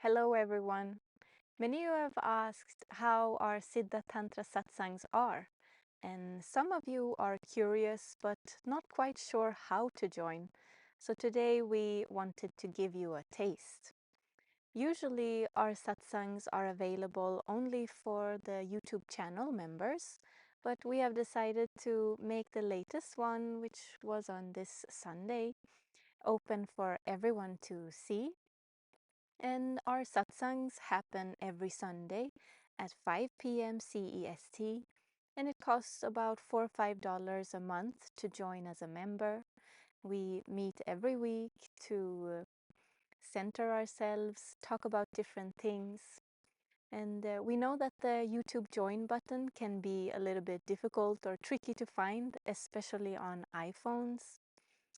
Hello everyone. Many of you have asked how our Siddha Tantra Satsangs are, and some of you are curious but not quite sure how to join. So today we wanted to give you a taste. Usually our satsangs are available only for the YouTube channel members, but we have decided to make the latest one, which was on this Sunday, open for everyone to see. And our satsangs happen every Sunday at 5 p.m. CEST, and it costs about $4 or $5 a month to join as a member. We meet every week to center ourselves, talk about different things. And we know that the YouTube join button can be a little bit difficult or tricky to find, especially on iPhones.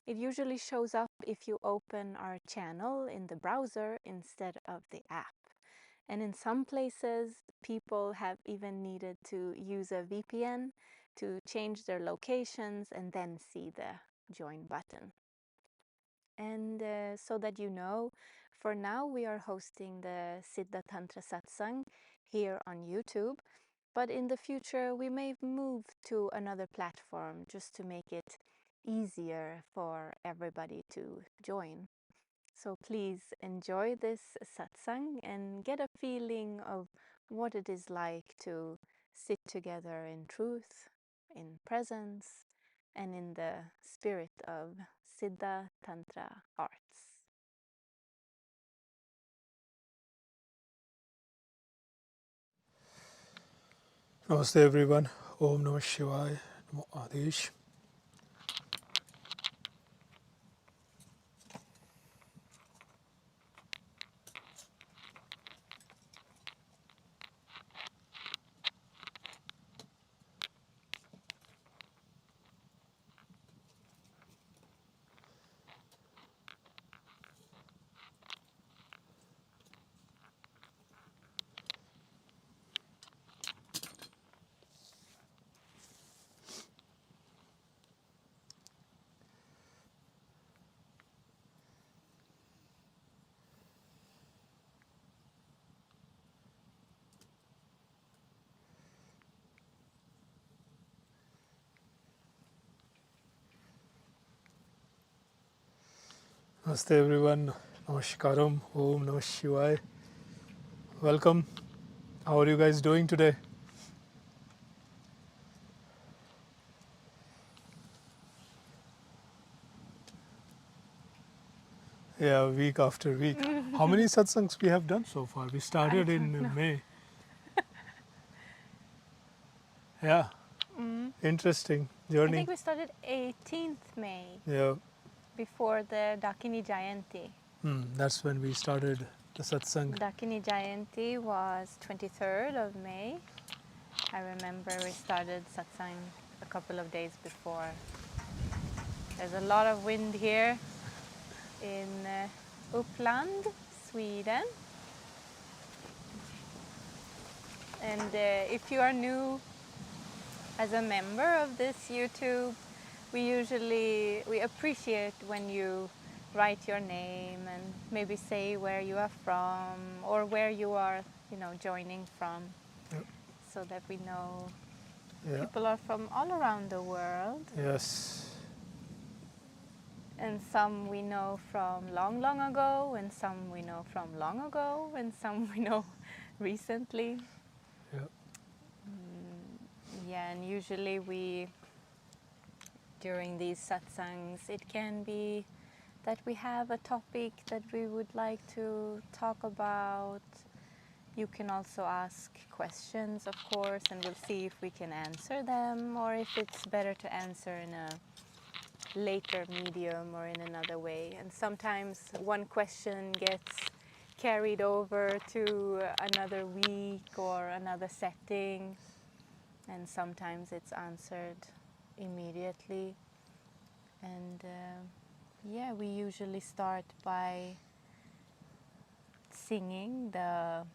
It usually shows up if you open our channel in the browser instead of the app. And in some places, people have even needed to use a VPN to change their locations and then see the join button. And so that you know, for now we are hosting the Siddha Tantra Satsang here on YouTube. But in the future, we may move to another platform just to make it easier for everybody to join. So please enjoy this satsang and get a feeling of what it is like to sit together in truth, in presence, and in the spirit of Siddha Tantra arts. Namaste everyone. Om Namah Shivaya. Namo Adesh. Namaste everyone. Namaskaram. Om Namah Shivaya. Welcome. How are you guys doing today? Yeah, week after week. How many satsangs we have done so far? We started in May. Yeah, interesting I journey. think we started 18th May, Yeah, before the Dakini Jayanti. that's when we started the satsang. Dakini Jayanti was 23rd of May. I remember we started satsang a couple of days before. There's a lot of wind here in Uppland, Sweden. And if you are new as a member of this YouTube, we appreciate when you write your name and maybe say where you are from or where you are, joining from, so that we know people are from all around the world. Yes. And some we know from long, long ago, and some we know from long ago, and some we know recently. Yeah, and usually during these satsangs, it can be that we have a topic that we would like to talk about. You can also ask questions, of course, and we'll see if we can answer them, or if it's better to answer in a later medium or in another way. And sometimes one question gets carried over to another week or another setting, and sometimes it's answered immediately. And yeah, we usually start by singing the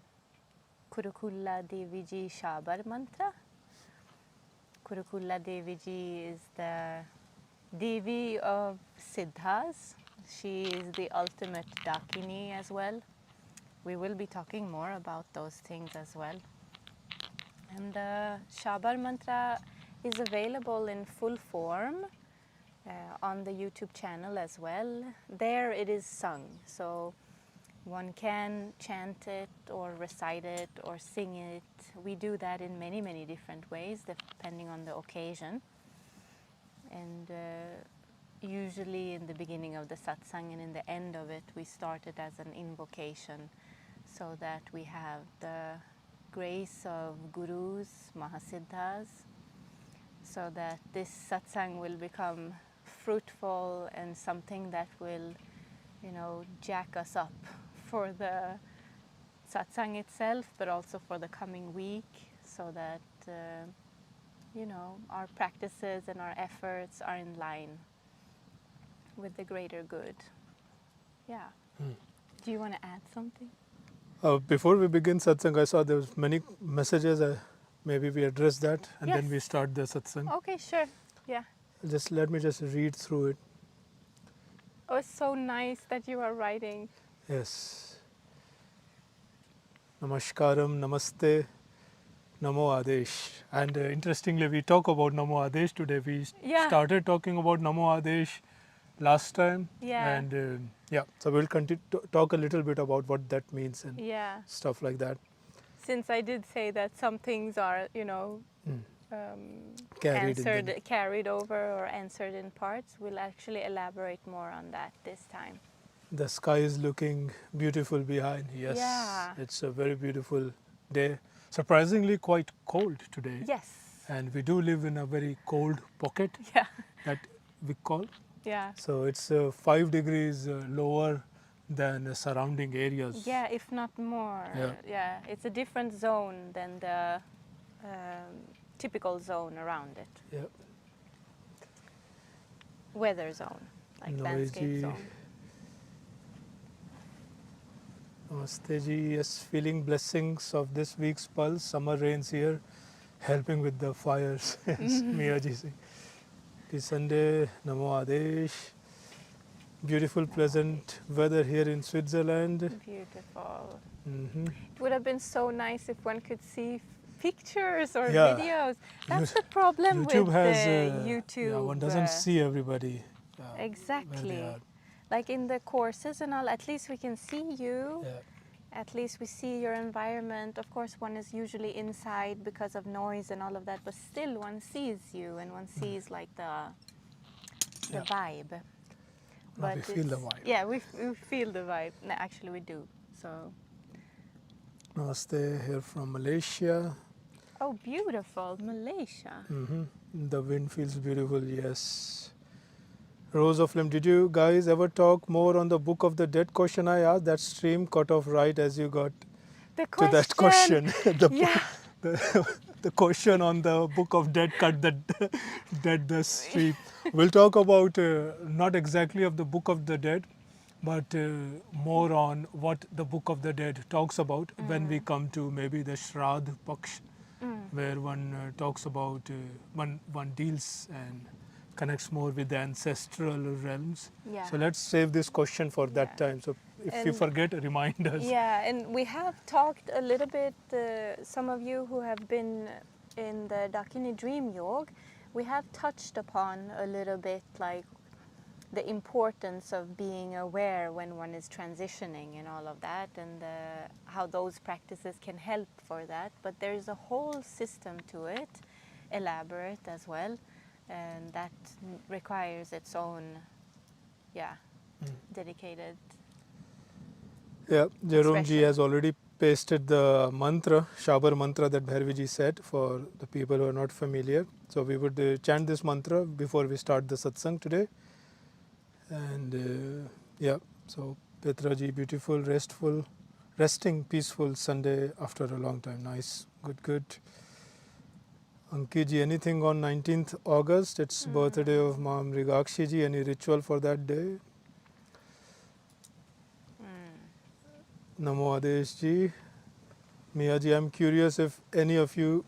Kurukulla Devi Shabar mantra. Kurukulla Devi is the Devi of Siddhas. She is the ultimate Dakini as well. we will be talking more about those things as well. And the Shabar mantra is available in full form on the YouTube channel as well. There it is sung, so one can chant it or recite it or sing it. We do that in many, many different ways depending on the occasion. And usually in the beginning of the satsang and in the end of it, we start it as an invocation so that we have the grace of gurus, Mahasiddhas, so that this satsang will become fruitful and something that will, jack us up for the satsang itself, but also for the coming week, so that, our practices and our efforts are in line with the greater good. Yeah. Do you want to add something? Before we begin satsang, I saw there was many messages. Maybe we address that and Yes. then we start the satsang. Okay, sure. Yeah. Let me read through it. Oh, it's so nice that you are writing. Yes. Namaskaram, Namaste, Namo Adesh. And interestingly, we talk about Namo Adesh today. We started talking about Namo Adesh last time. Yeah. And so we'll continue to talk a little bit about what that means and stuff like that. Since I did say that some things are, carried over or answered in parts, we'll actually elaborate more on that this time. The sky is looking beautiful behind. Yes. Yeah. It's a very beautiful day. Surprisingly quite cold today. Yes. And we do live in a very cold pocket that we call. Yeah. So it's 5 degrees lower than surrounding areas. Yeah, if not more. Yeah. It's a different zone than the typical zone around it. Yeah. Weather zone, like landscape zone. Namaste ji. Yes, feeling blessings of this week's pulse. Summer rains here, helping with the fires. Yes, Mia ji. This Sunday, Namo Adesh. Beautiful, pleasant weather here in Switzerland. Beautiful. Mm-hmm. It would have been so nice if one could see pictures or videos. That's the problem YouTube with has, YouTube. Yeah, one doesn't see everybody. Exactly. Like in the courses and all, at least we can see you. Yeah. At least we see your environment. Of course, one is usually inside because of noise and all of that, but still one sees you and one sees like the vibe. But we feel the vibe. Yeah, we feel the vibe. No, actually, we do. So. Namaste here from Malaysia. Oh, beautiful, Malaysia. Mm-hmm. The wind feels beautiful. Yes. Rose of Lim, did you guys ever talk more on the Book of the Dead question I asked? That stream cut off right as you got to that question. The question on the Book of Dead cut the stream. We'll talk about not exactly of the Book of the Dead, but more on what the Book of the Dead talks about when we come to maybe the Shraddh Paksh, where one talks about, one deals and connects more with the ancestral realms. Yeah. So let's save this question for that time. So if you forget, remind us. Yeah, and we have talked a little bit, some of you who have been in the Dakini Dream Yoga, we have touched upon a little bit like the importance of being aware when one is transitioning and all of that, and how those practices can help for that. But there's a whole system to it, elaborate as well. And that requires its own, dedicated. Yeah, Jerome ji has already pasted the mantra, Shabar mantra that Bhairavi ji said for the people who are not familiar. So we would chant this mantra before we start the satsang today. And so Petra ji, beautiful, resting, peaceful Sunday after a long time. Nice, good. Anki ji, anything on 19th August? It's birthday of Ma'am Rigakshi ji. Any ritual for that day? Namo Adesh ji. Mia ji, I'm curious if any of you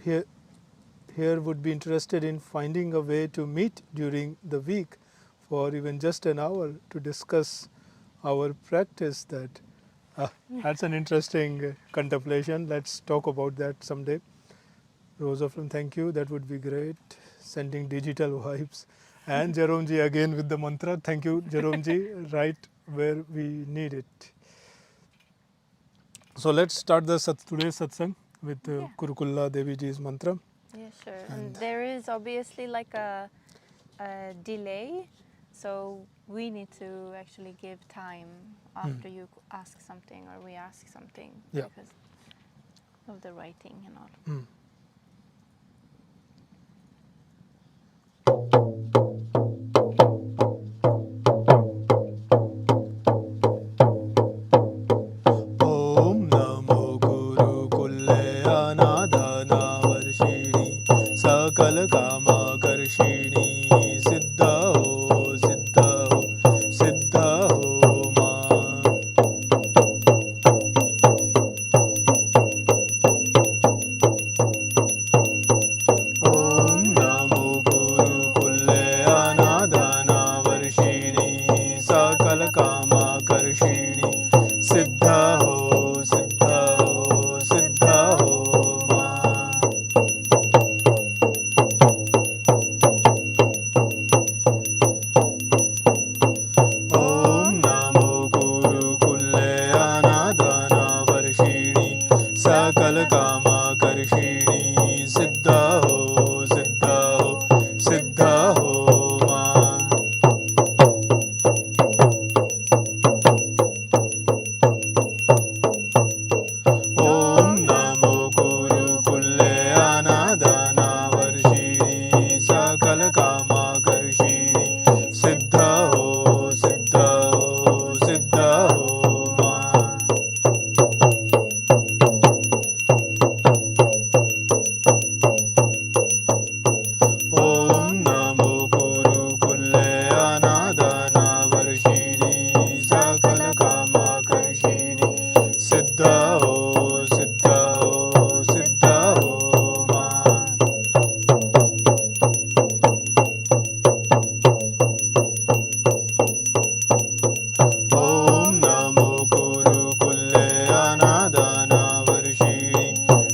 here would be interested in finding a way to meet during the week for even just an hour to discuss our practice. That That's an interesting contemplation. Let's talk about that someday. Rose of them, thank you. That would be great. Sending digital vibes. And Jerome ji again with the mantra. Thank you, Jerome ji. Right where we need it. So let's start the today's satsang with Kurukulla Devi ji's mantra. Yeah, sure. And there is obviously like a delay, so we need to actually give time after you ask something or we ask something because of the writing and all. Om Namo Kurukulle Anadana Varshini Sakal Kama Karshini Siddha Ho Siddha Ho Siddha Ho Ma. Om Namo Kurukulle Anadana Varshini Sakal Kama Karshini Siddha Ho Siddha Ho Siddha Ho Ma. Om Namo Kurukulle Anadana Varshini Sakal Kama Karshini Siddha Ho Siddha Ho Siddha Ho Ma. Om Namo Kurukulle Anadana Varshini Sakal Kama Karshini Siddha Ho Siddha Ho Siddha Ho Ma. Om Namo Kurukulle Anadana Varshini Sakal Kama Karshini Siddha Ho Siddha Ho Siddha Ho Ma. Om Namo Kurukulle Anadana Varshini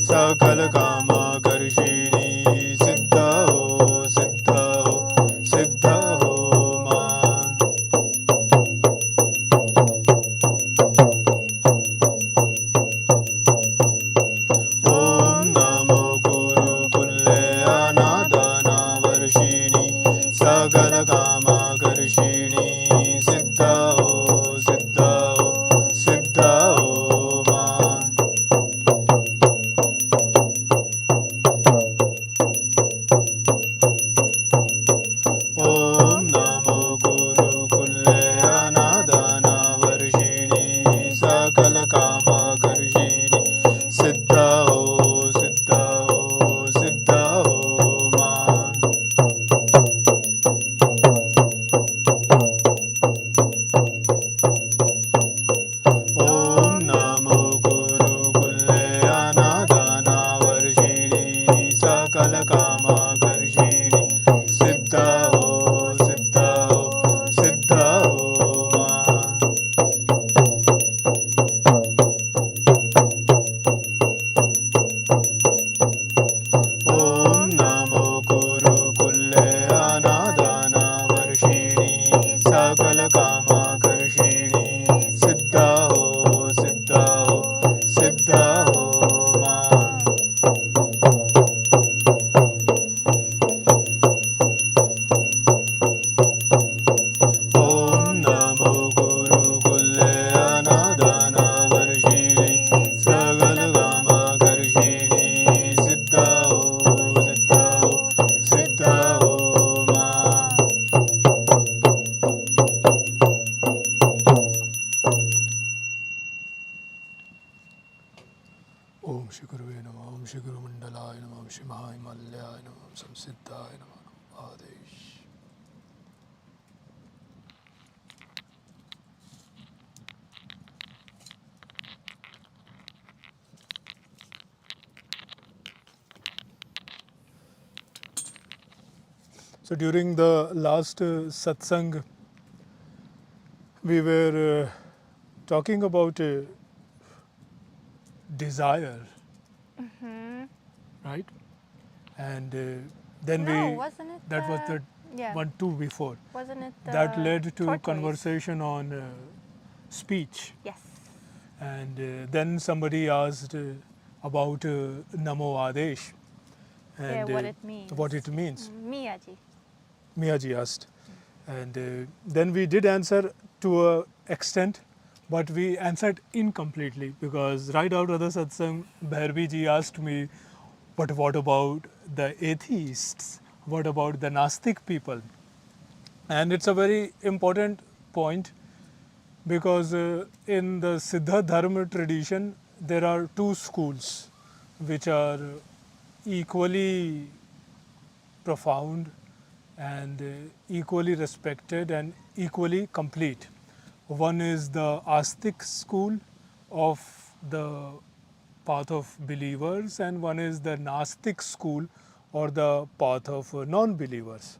Sakal Kama Karshini Siddha Ho Siddha Ho Siddha Ho Ma. Om Namo Kurukulle Anadana Varshini Sakal Kama Karshini Siddha Ho Siddha Ho Siddha Ho Ma. Om Namo Kurukulle Anadana Varshini Sakal Kama Karshini Siddha Ho Siddha Ho Siddha Ho Ma. Om Namo Kurukulle Anadana Varshini Sakal Kama Karshini Siddha Ho Siddha Ho Siddha Ho Ma. Om Namo Kurukulle Anadana Varshini Sakal Kama Karshini Siddha Ho Siddha Ho Siddha Ho Ma. Om Namo Kurukulle Anadana Varshini Sakal Kama Karshini Siddha Ho Siddha Ho Siddha Ho Ma. Om Shri Guruve Namah, Om Shri Guru Mandalaya Namah, Om Shri Mahayogi Namah, Om Samsiddhaya Namah, Namo Adesh. So during the last satsang, we were talking about desire, Mm-hmm. right? And then No, we, wasn't it that was the yeah. 1-2 before. Wasn't it That the led to tortoise? conversation on speech. Yes. And then somebody asked about Namo Adesh Yeah, and what it means. what it means. Miyaji. Miyaji asked. And then we did answer to a extent, but we answered incompletely because right out of the satsang, Bhairavi ji asked me, but what about the atheists? What about the Nastic people? And it's a very important point because in the Siddha Dharma tradition, there are two schools which are equally profound and equally respected and equally complete. One is the Astik school of the path of believers, and one is the Nastik school or the path of non believers.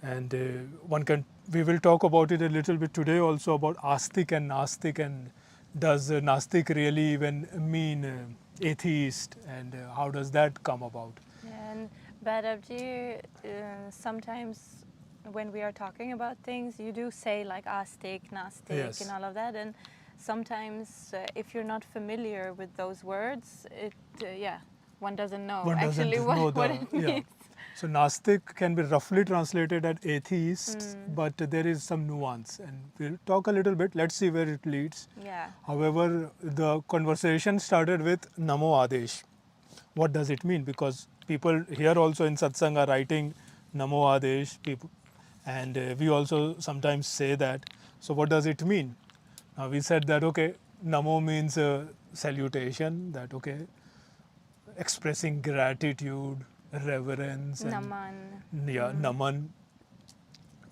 And we will talk about it a little bit today also about Astik and Nastik, and does Nastik really even mean atheist, and how does that come about? And Bhairabji, sometimes when we are talking about things, you do say like Astik, Nastik, Yes. and all of that. And sometimes, if you're not familiar with those words, one doesn't know One doesn't actually know what it means. yeah. So Nastik can be roughly translated as atheist, but there is some nuance, and we'll talk a little bit. Let's see where it leads. Yeah. However, the conversation started with Namo Adesh. What does it mean? Because people here also in satsang are writing Namo Adesh, people, and we also sometimes say that. So what does it mean? Now we said that okay, Namo means salutation. That okay, expressing gratitude, reverence, and Naman. yeah, naman.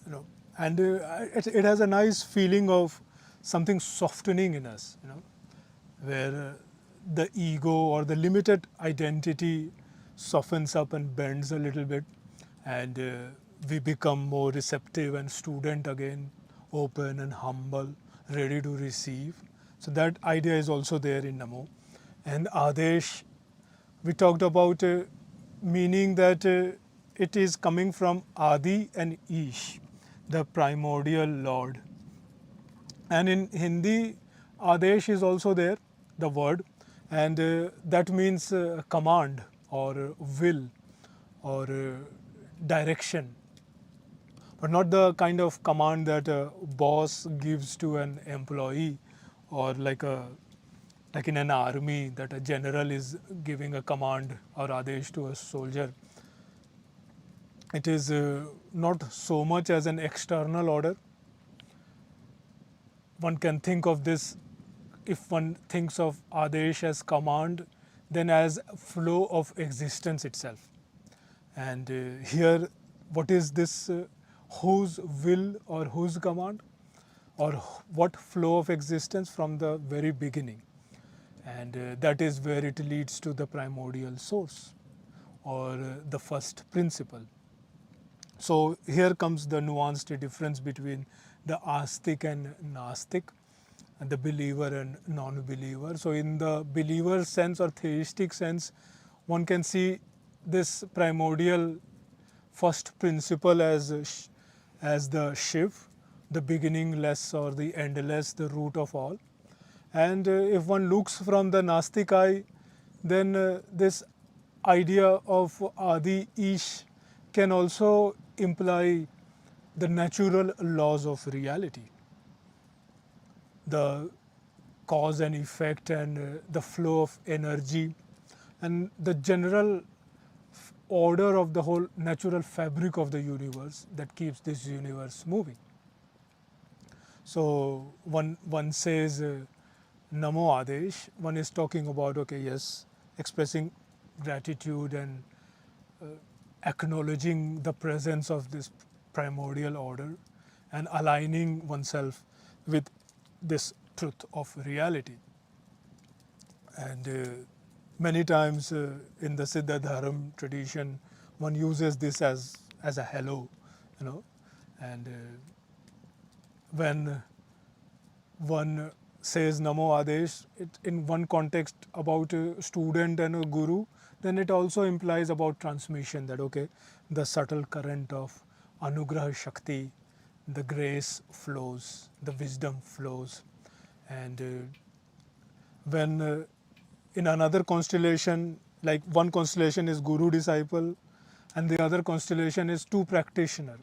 You know, and it has a nice feeling of something softening in us. You know, where the ego or the limited identity softens up and bends a little bit, and we become more receptive and student again, open and humble, ready to receive. So that idea is also there in Namo. And Adesh, we talked about meaning that it is coming from Adi and Ish, the primordial Lord. And in Hindi, Adesh is also there, the word, and that means command or will or direction, but not the kind of command that a boss gives to an employee, or like in an army that a general is giving a command or adesh to a soldier. It is not so much as an external order. One can think of this, if one thinks of adesh as command, then as flow of existence itself. And here, what is this whose will or whose command, or what flow of existence from the very beginning? And that is where it leads to the primordial source or the first principle. So here comes the nuanced difference between the Astik and Nastik, and the believer and non-believer. So in the believer sense or theistic sense, one can see this primordial first principle as the Shiv, the beginningless or the endless, the root of all. And if one looks from the Nastik eye, then this idea of Adi Ish can also imply the natural laws of reality, the cause and effect, and the flow of energy, and the general order of the whole natural fabric of the universe that keeps this universe moving. So one says Namo Adesh, one is talking about, okay, yes, expressing gratitude and acknowledging the presence of this primordial order and aligning oneself with this truth of reality. And many times in the Siddha Dharma tradition, one uses this as a hello, and when one says Namo Adesh in one context about a student and a guru, then it also implies about transmission, that okay, the subtle current of Anugraha Shakti, the grace flows, the wisdom flows. And when in another constellation, like one constellation is guru disciple and the other constellation is two practitioner.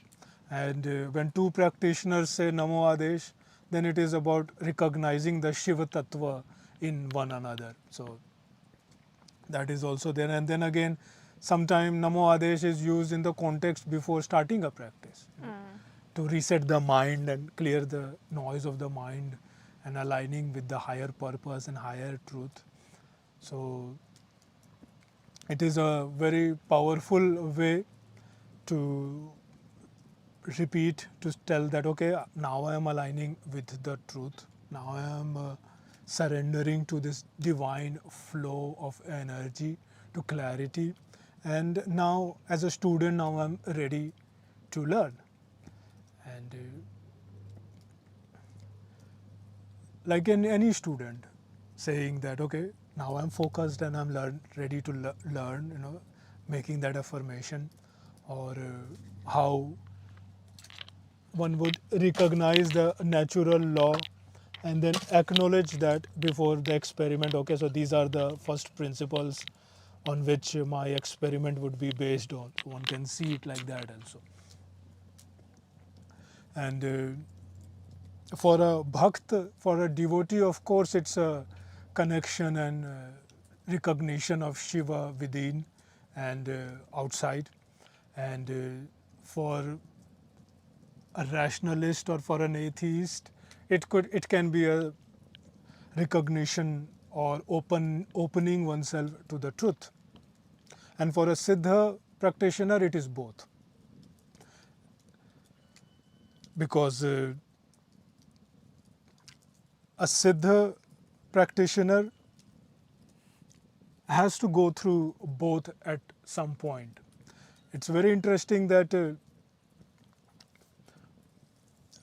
And when two practitioners say Namo Adesh, then it is about recognizing the Shiva Tattva in one another. So that is also there. And then again, sometimes Namo Adesh is used in the context before starting a practice, to reset the mind and clear the noise of the mind and aligning with the higher purpose and higher truth. So it is a very powerful way to repeat, to tell that okay, now I am aligning with the truth, now I am surrendering to this divine flow of energy, to clarity, and now as a student, now I'm ready to learn. And like in any student saying that okay, now I'm focused and I'm ready to learn, making that affirmation. Or how one would recognize the natural law and then acknowledge that before the experiment, okay, so these are the first principles on which my experiment would be based on. One can see it like that also. And for a bhakt, for a devotee, of course, it's a connection and recognition of Shiva within and outside. And for a rationalist or for an atheist, it can be a recognition or opening oneself to the truth. And for a Siddha practitioner, it is both. Because a Siddha practitioner has to go through both at some point. It's very interesting that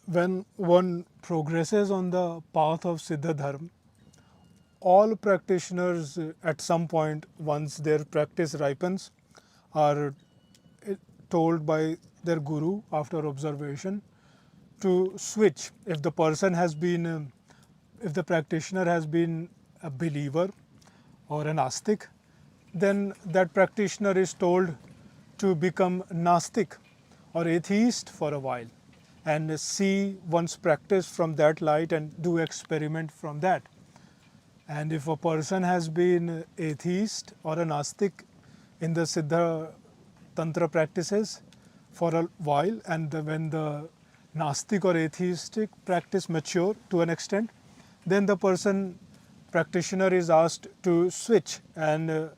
when one progresses on the path of Siddha Dharma, all practitioners at some point, once their practice ripens, are told by their guru after observation to switch. If the person has been, if the practitioner has been a believer or an Astik, then that practitioner is told to become Nastik or Atheist for a while and see one's practice from that light and do experiment from that. And if a person has been Atheist or an Astik in the Siddha Tantra practices for a while, and when the Nastik or Atheistic practice mature to an extent, then the practitioner is asked to switch and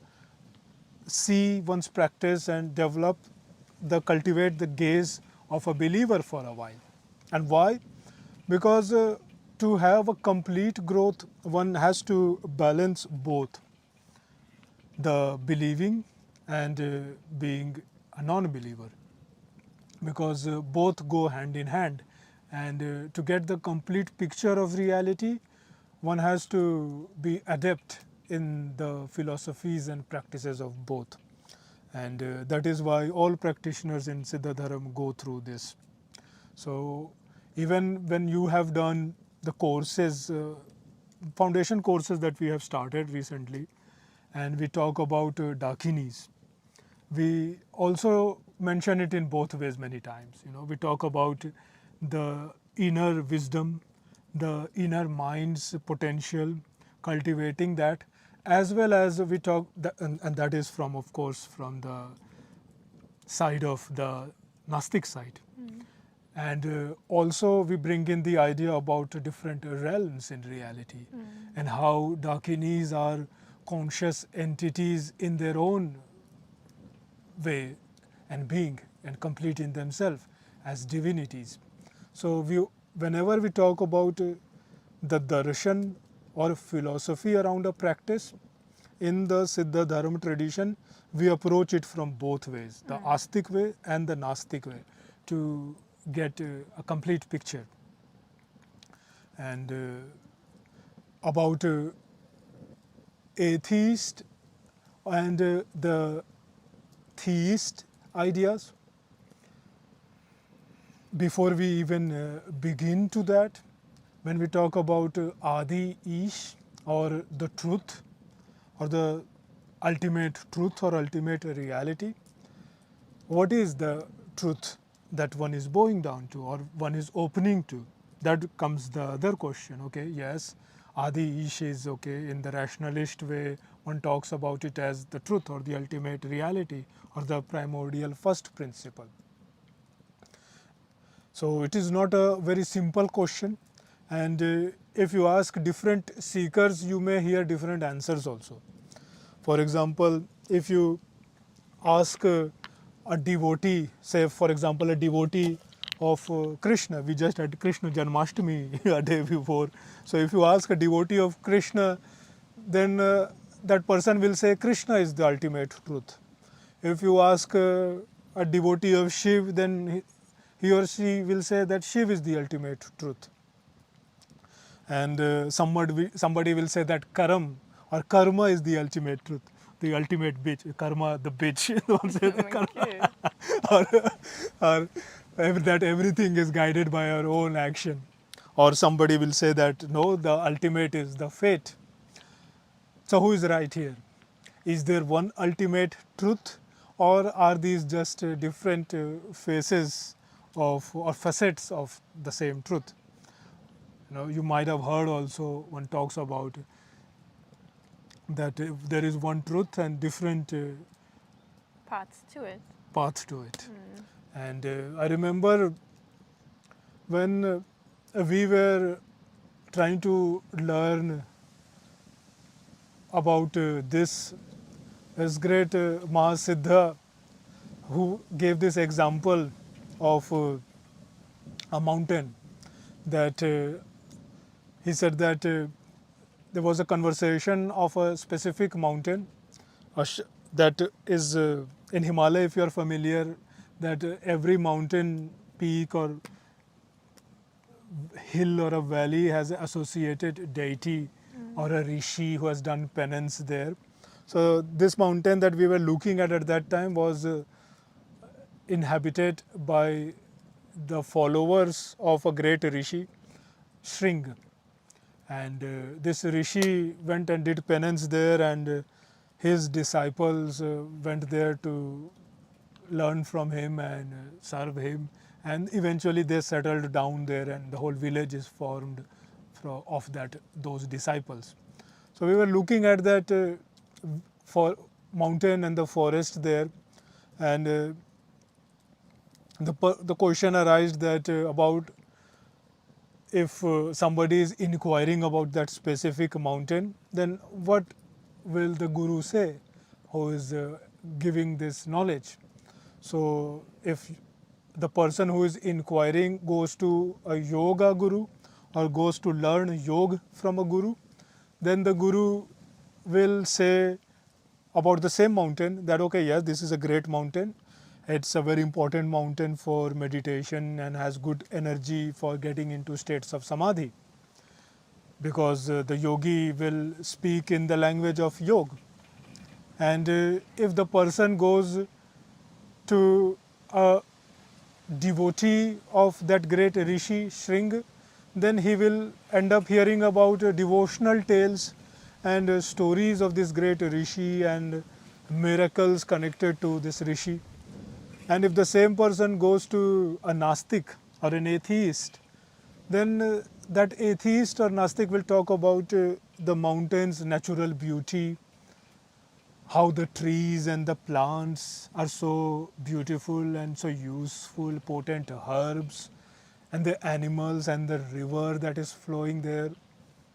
see one's practice and cultivate the gaze of a believer for a while. And why? Because to have a complete growth, one has to balance both the believing and being a non-believer, because both go hand in hand. And to get the complete picture of reality, one has to be adept in the philosophies and practices of both. And that is why all practitioners in Siddha Dharma go through this. So even when you have done the courses, foundation courses that we have started recently, and we talk about Dakinis, we also mention it in both ways many times. We talk about the inner wisdom, the inner mind's potential, cultivating that, as well as we talk, and that is from, of course, from the side of the Nastic side. And also we bring in the idea about different realms in reality, and how Dakinis are conscious entities in their own way and being and complete in themselves as divinities. So whenever we talk about the darshan or philosophy around a practice in the Siddha Dharma tradition, we approach it from both ways, the Astik way and the Nastik way, to get a complete picture. And about atheist and the theist ideas. Before we even begin to that, when we talk about Adi Ish, or the truth, or the ultimate truth or ultimate reality, what is the truth that one is bowing down to or one is opening to? That comes the other question. Okay, yes, Adi Ish is okay. In the rationalist way, one talks about it as the truth or the ultimate reality or the primordial first principle. So it is not a very simple question, and if you ask different seekers, you may hear different answers also. For example, if you ask a devotee, say for example a devotee of Krishna, we just had Krishna Janmashtami a day before. So if you ask a devotee of Krishna, then that person will say Krishna is the ultimate truth. If you ask a devotee of Shiv, then he or she will say that Shiv is the ultimate truth. And somebody will say that Karam or Karma is the ultimate truth, the ultimate bitch, Karma the bitch. Don't say that Okay. or that everything is guided by our own action. Or somebody will say that no, the ultimate is the fate. So who is right here? Is there one ultimate truth, or are these just different faces of or facets of the same truth? You might have heard also one talks about that there is one truth and different Paths to it. path to it. Mm. And I remember when we were trying to learn about this great Mahasiddha who gave this example of a mountain, that he said that there was a conversation of a specific mountain that is in Himalaya, if you are familiar, that every mountain peak or hill or a valley has an associated deity or a rishi who has done penance there. So this mountain that we were looking at that time was inhabited by the followers of a great rishi, Shringa. And this rishi went and did penance there, and his disciples went there to learn from him and serve him, and eventually they settled down there, and the whole village is formed of those disciples. So we were looking at that for mountain and the forest there, and the question arose that about if somebody is inquiring about that specific mountain, then what will the guru say who is giving this knowledge? So if the person who is inquiring goes to a yoga guru or goes to learn yoga from a guru, then the guru will say about the same mountain that okay, yes, this is a great mountain, it's a very important mountain for meditation and has good energy for getting into states of samadhi, because the yogi will speak in the language of yoga. And if the person goes to a devotee of that great rishi Shringa, then he will end up hearing about devotional tales and stories of this great rishi and miracles connected to this rishi. And if the same person goes to a Nastik or an atheist, then that atheist or Nastik will talk about the mountain's natural beauty, how the trees and the plants are so beautiful and so useful, potent herbs, and the animals and the river that is flowing there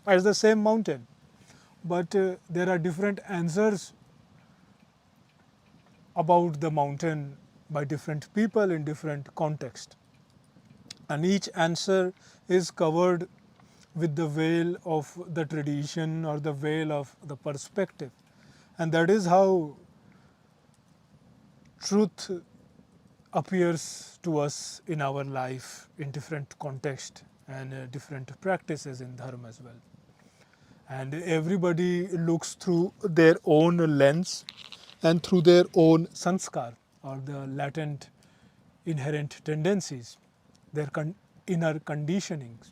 as the same mountain. But there are different answers about the mountain by different people in different context. And each answer is covered with the veil of the tradition or the veil of the perspective. And that is how truth appears to us in our life in different context and different practices in dharma as well. and everybody looks through their own lens and through their own sanskar, or the latent inherent tendencies, their inner conditionings.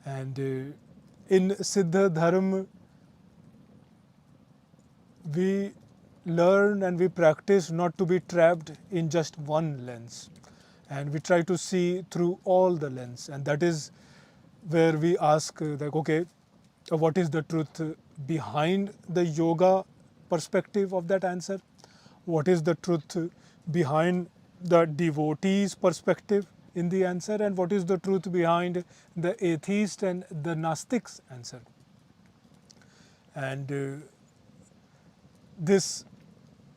And in Siddha Dharma, we learn and we practice not to be trapped in just one lens, and we try to see through all the lens, and that is where we ask like, okay, what is the truth behind the yoga perspective of that answer? What is the truth behind the devotee's perspective in the answer, and what is the truth behind the atheist and the Nastik's answer? And this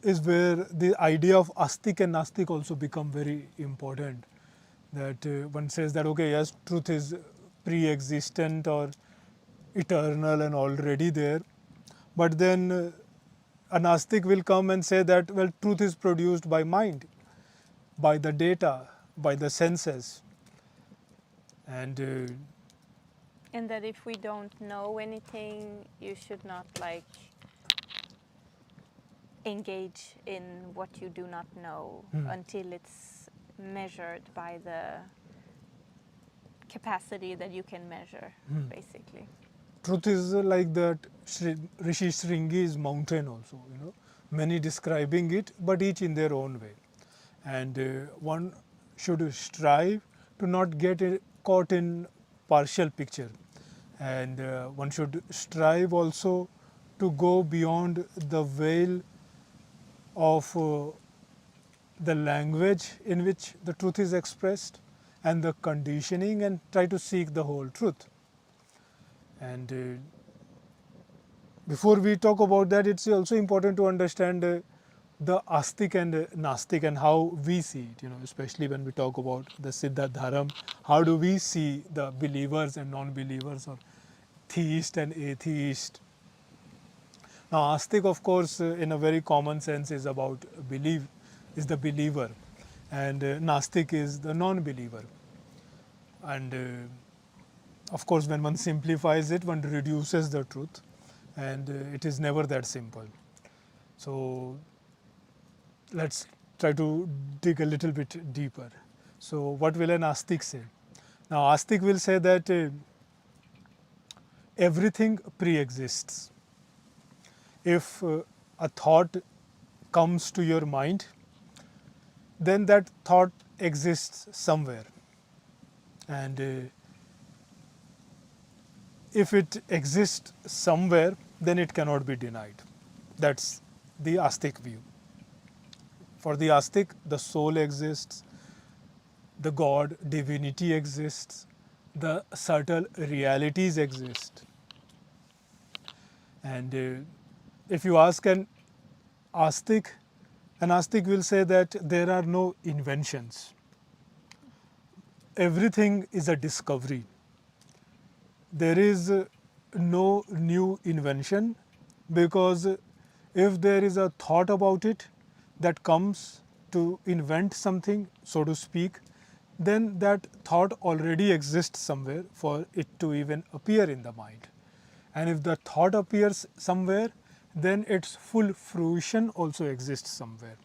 is where the idea of Astik and Nastik also become very important. That one says that, okay, yes, truth is pre-existent or eternal and already there, but then a Nastik will come and say that, well, truth is produced by mind, by the data, by the senses. And that if we don't know anything, you should not engage in what you do not know until it's measured by the capacity that you can measure, basically. Truth is like that Rishi Shringi's mountain also, many describing it, but each in their own way. And one should strive to not get caught in partial picture, and one should strive also to go beyond the veil of the language in which the truth is expressed and the conditioning, and try to seek the whole truth. And before we talk about that, it's also important to understand the Astik and Nastik and how we see it, especially when we talk about the Siddha Dharam. How do we see the believers and non-believers, or theist and atheist? Now, Astik, of course, in a very common sense, is about is the believer, and Nastik is the non-believer. And of course, when one simplifies it, one reduces the truth, and it is never that simple. So let's try to dig a little bit deeper. So what will an Astik say? Now, Astik will say that everything pre-exists. If a thought comes to your mind, then that thought exists somewhere. And if it exists somewhere, then it cannot be denied. That's the Astik view. For the Astik, the soul exists, the God, divinity exists, the subtle realities exist. And if you ask an Astik will say that there are no inventions. Everything is a discovery. There is no new invention, because if there is a thought about it that comes to invent something, so to speak, then that thought already exists somewhere for it to even appear in the mind. And if the thought appears somewhere, then its full fruition also exists somewhere.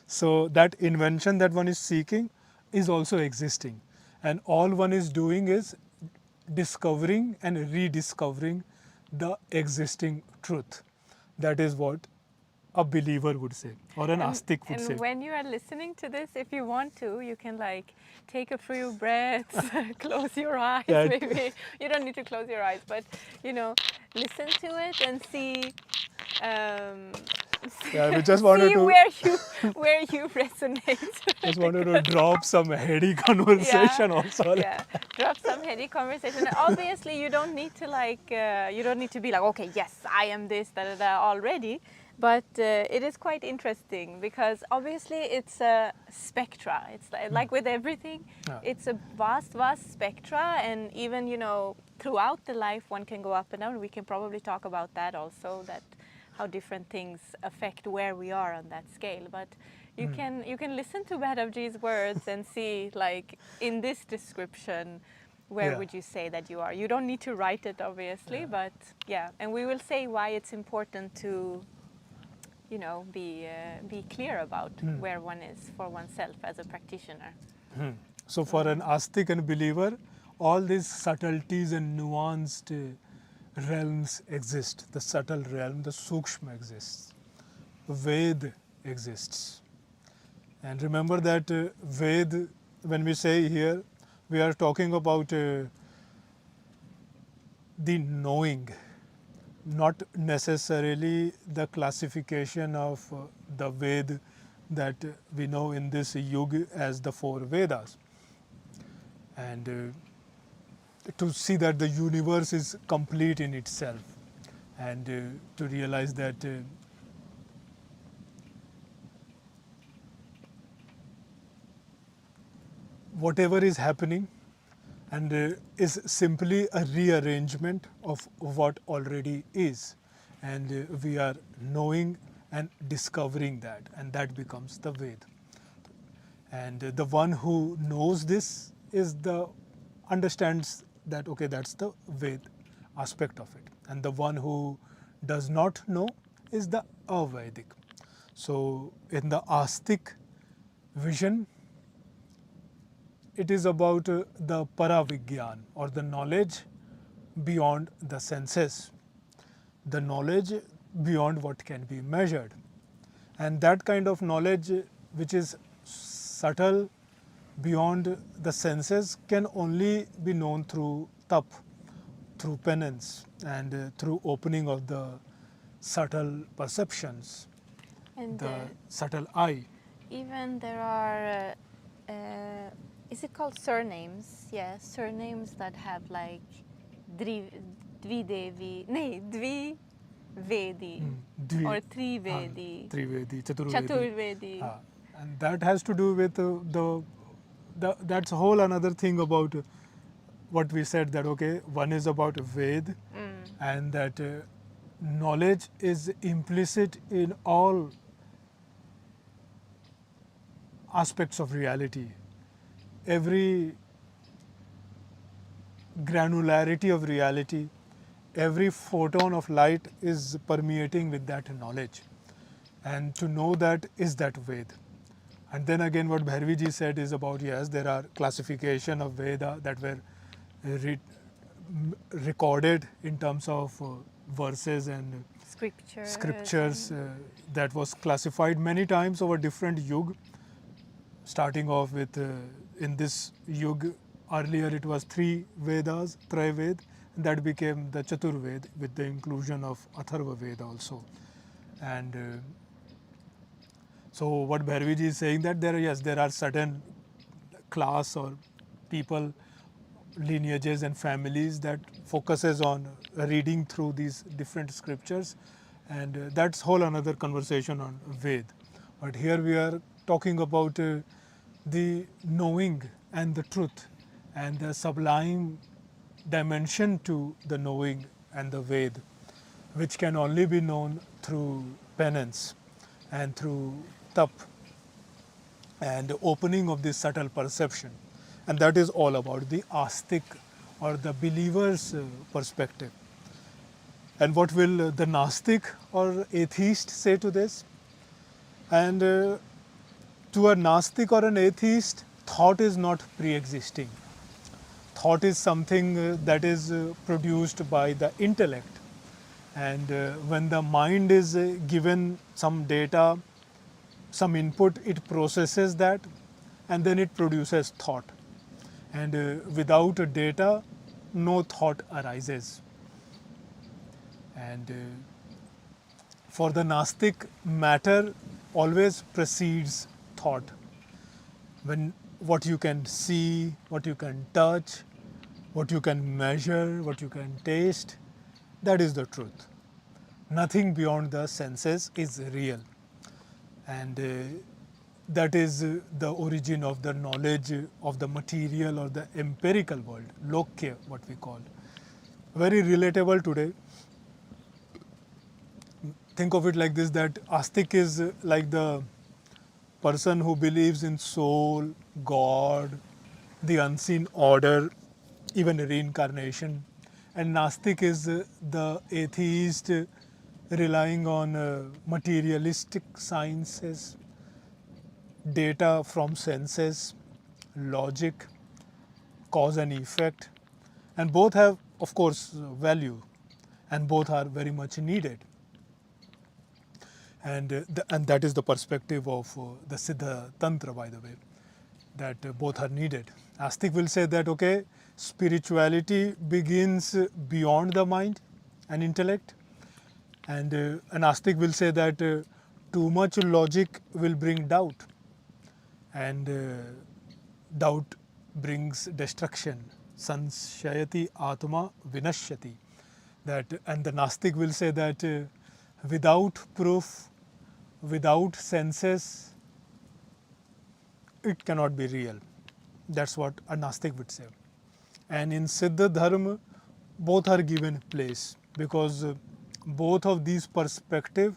So that invention that one is seeking is also existing. And all one is doing is discovering and rediscovering the existing truth. That is what a believer would say, or an Astik would say. And when you are listening to this, if you want to, you can take a few breaths, close your eyes, maybe. You don't need to close your eyes, but listen to it and see. We just wanted see to where you resonate. Just wanted to drop some heady conversation also. Yeah, drop some heady conversation. And obviously, you don't need to be like, okay, yes, I am this, already. But it is quite interesting, because obviously it's a spectra. It's like with everything, it's a vast spectra, and even throughout the life one can go up and down. We can probably talk about that also, that how different things affect where we are on that scale. But you can listen to Bhadavji's words and see, in this description, where Yeah. would you say that you are? You don't need to write it, obviously, Yeah. but yeah, and we will say why it's important to, be clear about where one is for oneself as a practitioner. So for an Astik and believer, all these subtleties and nuanced realms exist. The subtle realm, the Sukshma exists. Ved exists. And remember that Ved, when we say here, we are talking about the knowing, not necessarily the classification of the Ved that we know in this Yuga as the four Vedas. And to see that the universe is complete in itself, and to realize that whatever is happening and is simply a rearrangement of what already is, and we are knowing and discovering that, and that becomes the Ved. And the one who knows this is the understands that, okay, that's the Ved aspect of it, and the one who does not know is the Avedic. So in the Astic vision, it is about the paravigyan, or the knowledge beyond the senses, the knowledge beyond what can be measured. And that kind of knowledge, which is subtle, beyond the senses, can only be known through tap, through penance, and through opening of the subtle perceptions, And the subtle eye. even there are, is it called surnames? Yeah, surnames that have like Dvidevi, nay, Dvivedi or Trivedi, Trivedi, Chaturvedi. Chaturvedi. And that has to do with that's a whole another thing about what we said, that okay, one is about Ved, and that knowledge is implicit in all aspects of reality. Every granularity of reality, every photon of light is permeating with that knowledge. And to know that is that Ved. And then again, what Bhairvi said is about, yes, there are classification of Veda that were recorded in terms of verses and scriptures that was classified many times over different yug, starting off with in this yug, earlier it was 3 Vedas, Trayved, and that became the Chaturved with the inclusion of Atharva Veda also. And so what Bhairvi is saying, that there are certain class or people, lineages and families that focuses on reading through these different scriptures, and that's whole another conversation on Ved. But here we are talking about the knowing and the truth and the sublime dimension to the knowing and the Ved, which can only be known through penance and through tap and opening of this subtle perception. And that is all about the Astik, or the believer's perspective. And what will the Nastik or atheist say to this? And to a Nastik or an atheist, thought is not pre-existing. Thought is something that is produced by the intellect. And when the mind is given some data, some input, it processes that, and then it produces thought. And without data, no thought arises. And for the Nastik, matter always precedes thought. When what you can see, what you can touch, what you can measure, what you can taste, that is the truth. Nothing beyond the senses is real. And that is the origin of the knowledge of the material or the empirical world, Lokya, what we call. Very relatable today. Think of it like this, that Astik is like the person who believes in soul, God, the unseen order, even reincarnation. And Nastik is the atheist relying on materialistic sciences, data from senses, logic, cause and effect, and both have, of course, value, and both are very much needed. And that is the perspective of the Siddha Tantra, by the way, that both are needed. Astik will say that, okay, spirituality begins beyond the mind and intellect, and an Astik will say that too much logic will bring doubt, and doubt brings destruction. Sanshayati atma vinashyati. That, and the Nastik will say that without proof, without senses, it cannot be real. That's what a Nastik would say. And in Siddha Dharma, both are given place, because both of these perspectives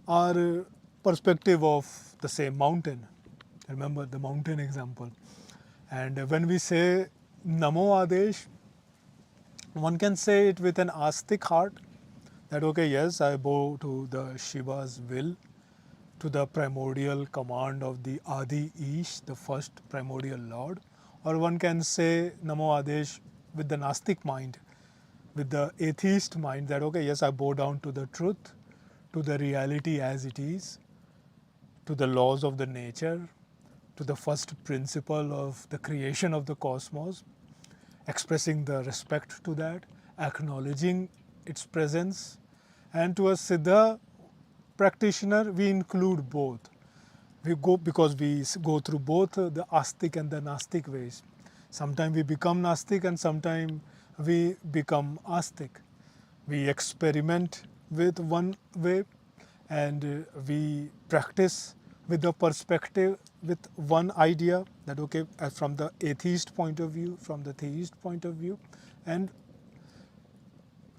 are perspective of the same mountain. Remember the mountain example. And when we say Namo Adesh, one can say it with an Astik heart, that okay, yes, I bow to the Shiva's will, to the primordial command of the Adi Ish, the first primordial Lord. Or one can say Namo Adesh with the Nastik mind, with the atheist mind, that okay, yes, I bow down to the truth, to the reality as it is, to the laws of the nature, to the first principle of the creation of the cosmos, expressing the respect to that, acknowledging its presence. And to a Siddha practitioner, we include both. We go, because we go through both the Astik and the Nastik ways. Sometimes we become Nastik and sometimes we become Astik. We experiment with one way, and we practice with the perspective, with one idea, that okay, from the atheist point of view, from the theist point of view. And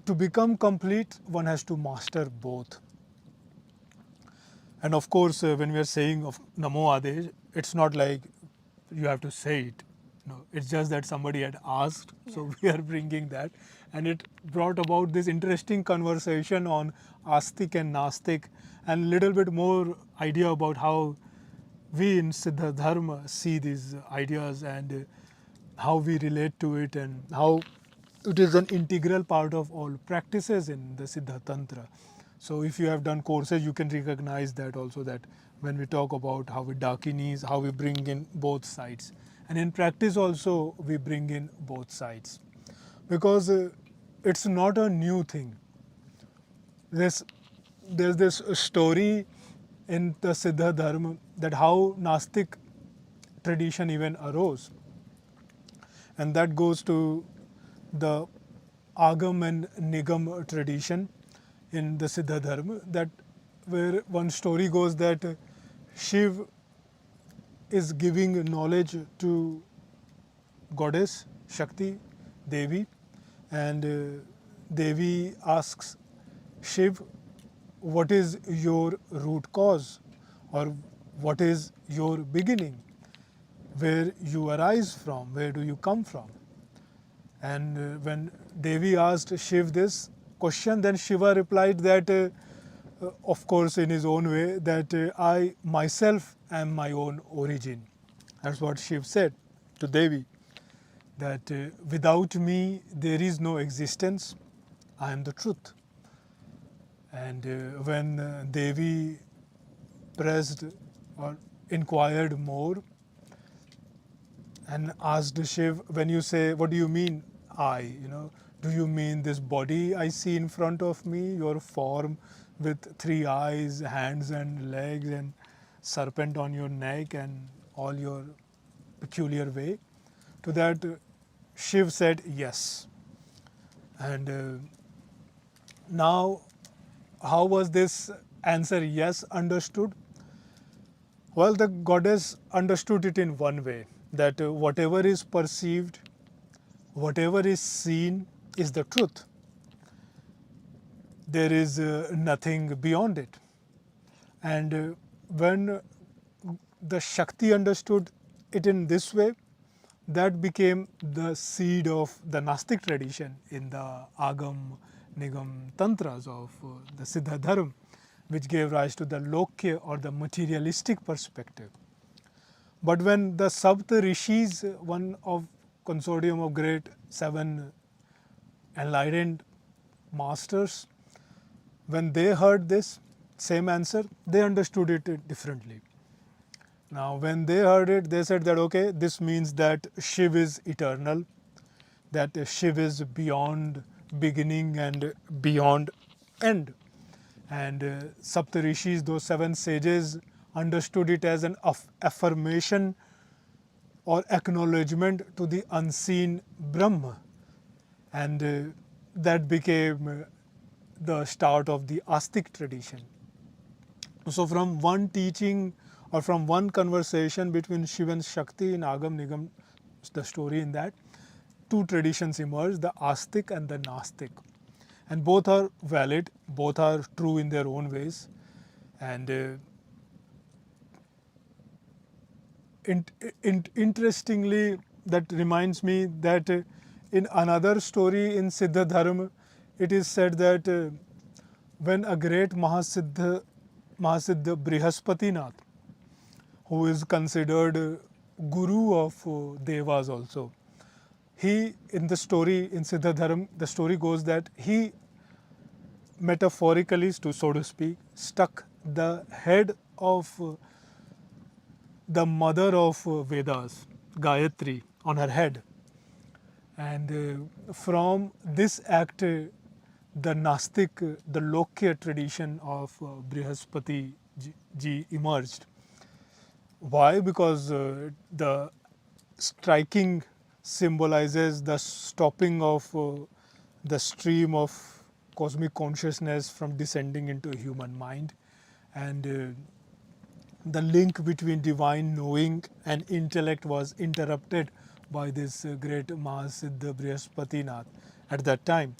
to become complete, one has to master both. And of course, when we are saying of Namo Adesh, it's not like you have to say it. No, it's just that somebody had asked, so we are bringing that. And it brought about this interesting conversation on Astik and Nastik, and little bit more idea about how we in Siddha Dharma see these ideas, and how we relate to it, and how it is an integral part of all practices in the Siddha Tantra. So if you have done courses, you can recognize that also, that when we talk about how we Dakinis, how we bring in both sides. And in practice also, we bring in both sides. Because it's not a new thing. There's this story in the Siddha Dharma, that how Nastik tradition even arose. And that goes to the Agam and Nigam tradition in the Siddha Dharma, that where one story goes that Shiv is giving knowledge to goddess Shakti, Devi, and Devi asks Shiv, what is your root cause, or what is your beginning, where you arise from, where do you come from? And when Devi asked Shiv this question, then Shiva replied that, of course, in his own way, that I myself am my own origin. That's what Shiv said to Devi, that without me there is no existence, I am the truth. And when Devi pressed or inquired more and asked Shiv, when you say, what do you mean I? Do you mean this body I see in front of me, your form with 3 eyes, hands and legs, and serpent on your neck, and all your peculiar way? To that, Shiv said yes. And now, how was this answer yes understood? Well, the goddess understood it in one way, that whatever is perceived, whatever is seen is the truth. There is nothing beyond it. And when the Shakti understood it in this way, that became the seed of the Nastic tradition in the Agam, Nigam tantras of the Siddha Dharma, which gave rise to the Lokya or the materialistic perspective. But when the Sapta Rishis, one of consortium of great 7 enlightened masters, when they heard this same answer, they understood it differently. Now, when they heard it, they said that, okay, this means that Shiv is eternal, that Shiv is beyond beginning and beyond end. And Saptarishis, those 7 sages, understood it as an affirmation or acknowledgement to the unseen Brahma. And that became the start of the Astic tradition. So from one teaching or from one conversation between Shiva and Shakti in Agam Nigam, the story in that, 2 traditions emerged, the Astik and the Nastik. And both are valid, both are true in their own ways. And interestingly, that reminds me that in another story in Siddha Dharma, it is said that when a great Mahasiddha Brihaspati Nath, who is considered guru of Devas also, he, in the story in Siddha Dharma, the story goes that he metaphorically, so to speak, stuck the head of the mother of Vedas, Gayatri, on her head. And from this act, the Nastik, the Lokya tradition of Brihaspati ji emerged. Why? Because the striking symbolizes the stopping of the stream of cosmic consciousness from descending into human mind, and the link between divine knowing and intellect was interrupted by this great Mahasiddha Brihaspati Nath at that time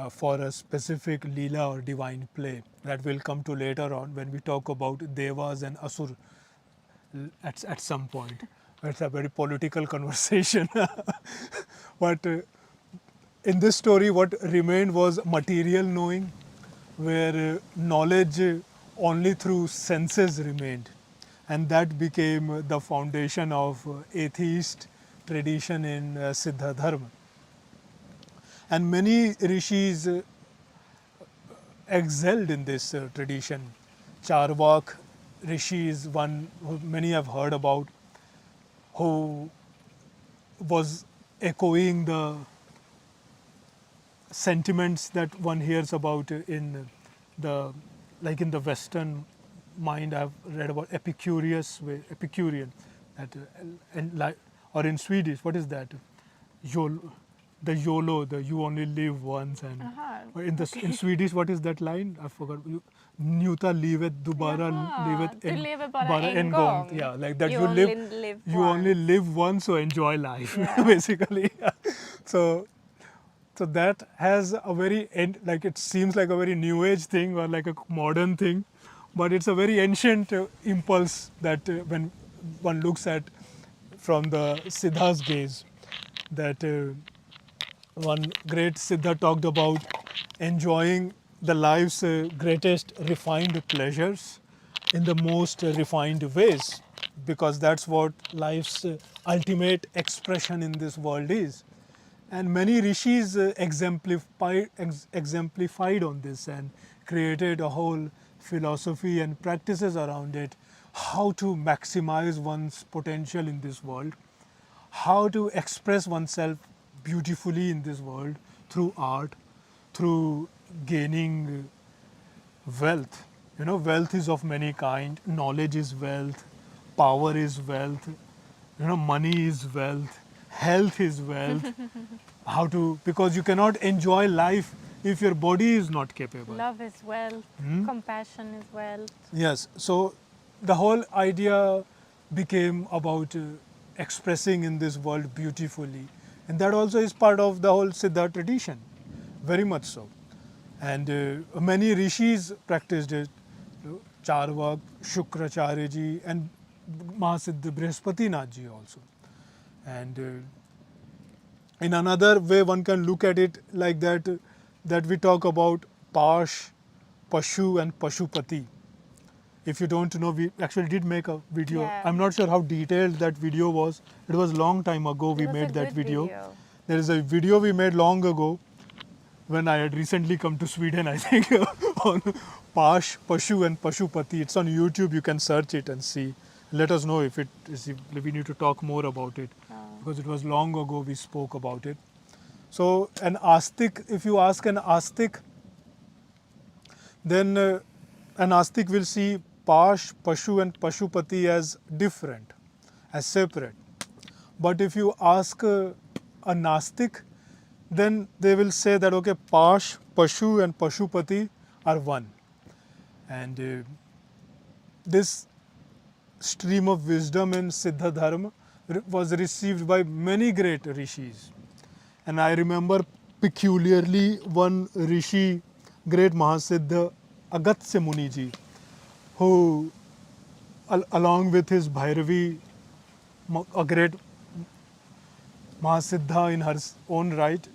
for a specific Leela or divine play that will come to later on when we talk about Devas and Asur at some point. It's a very political conversation. But in this story, what remained was material knowing, where knowledge only through senses remained. And that became the foundation of atheist tradition in Siddha Dharma. And many rishis excelled in this tradition. Charvak Rishi is one who many have heard about, who was echoing the sentiments that one hears about in the, like in the Western mind. I've read about Epicurean, that or in Swedish, what is that? The YOLO, the you only live once, and or in Swedish, what is that line? I forgot. Njuta livet, du bara livet Du lever bara bara en en gång. gång. Yeah, like that. You You live, only live you only once. live once, so enjoy life, Yeah. basically. So that has a very like it seems like a very new age thing or like a modern thing, but it's a very ancient impulse that when one looks at from the Siddha's gaze, that one great Siddha talked about enjoying the life's greatest refined pleasures in the most refined ways, because that's what life's ultimate expression in this world is. And many rishis exemplified on this and created a whole philosophy and practices around it, how to maximize one's potential in this world, how to express oneself beautifully in this world through art, through gaining wealth. You know, wealth is of many kind. Knowledge is wealth, power is wealth, you know, money is wealth, health is wealth. How to, because you cannot enjoy life if your body is not capable. Love is wealth, compassion is wealth. Yes, so the whole idea became about expressing in this world beautifully, and that also is part of the whole Siddha tradition, very much so. And many rishis practiced it, Charvak, Shukracharya ji, and Mahasiddha Brihaspati Nath ji also. And in another way, one can look at it like that, that we talk about Pash, Pashu, and Pashupati. If you don't know, we actually did make a video. Yeah. I'm not sure how detailed that video was. It was long time ago It we was a made that good video. video. There is a video we made long ago when I had recently come to Sweden, I think, on Pash, Pashu, and Pashupati. It's on YouTube. You can search it and see. Let us know if it is. If we need to talk more about it, Oh. because it was long ago we spoke about it. So an Astik, if you ask an Astik, then an Astik will see Pash, Pashu, and Pashupati as different, as separate. But if you ask a Nastik, then they will say that okay, Pash, Pashu, and Pashupati are one. And this stream of wisdom in Siddha Dharma was received by many great rishis. And I remember peculiarly one rishi, great Mahasiddha, Agatsya Muniji, who, along with his Bhairavi, a great Mahasiddha in her own right,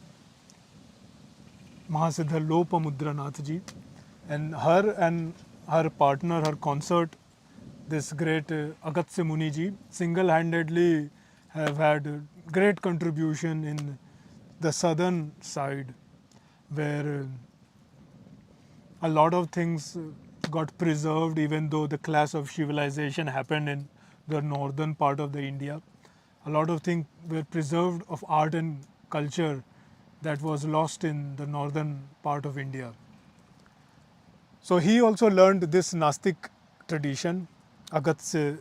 Mahasiddha Lopamudra Nath ji, and her partner, her consort, this great Agatsya Muni ji, single-handedly have had a great contribution in the southern side, where a lot of things got preserved, even though the clash of civilization happened in the northern part of the India. A lot of things were preserved of art and culture that was lost in the northern part of India. So he also learned this Nastic tradition, Agatsya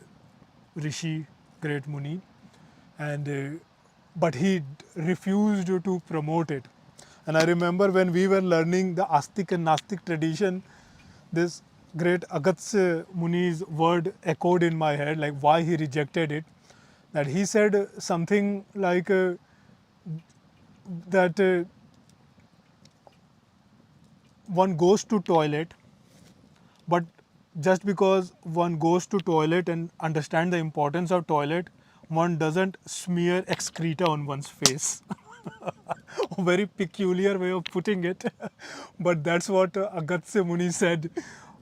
Rishi, great Muni, and but he refused to promote it. And I remember when we were learning the Astik and Nastic tradition, this great Agatsya Muni's word echoed in my head, like why he rejected it. That he said something like that one goes to toilet, but just because one goes to toilet and understand the importance of toilet, one doesn't smear excreta on one's face. A very peculiar way of putting it, but that's what Agatsya Muni said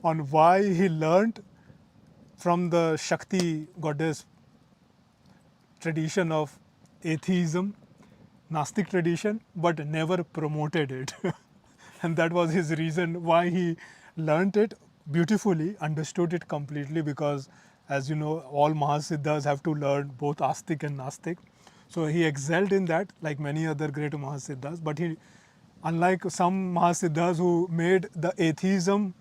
on why he learnt from the Shakti goddess tradition of atheism, Nastic tradition, but never promoted it. And that was his reason why he learnt it beautifully, understood it completely, because as you know, all Mahasiddhas have to learn both Astik and Nastik. So he excelled in that, like many other great Mahasiddhas. But he, unlike some Mahasiddhas who made the atheism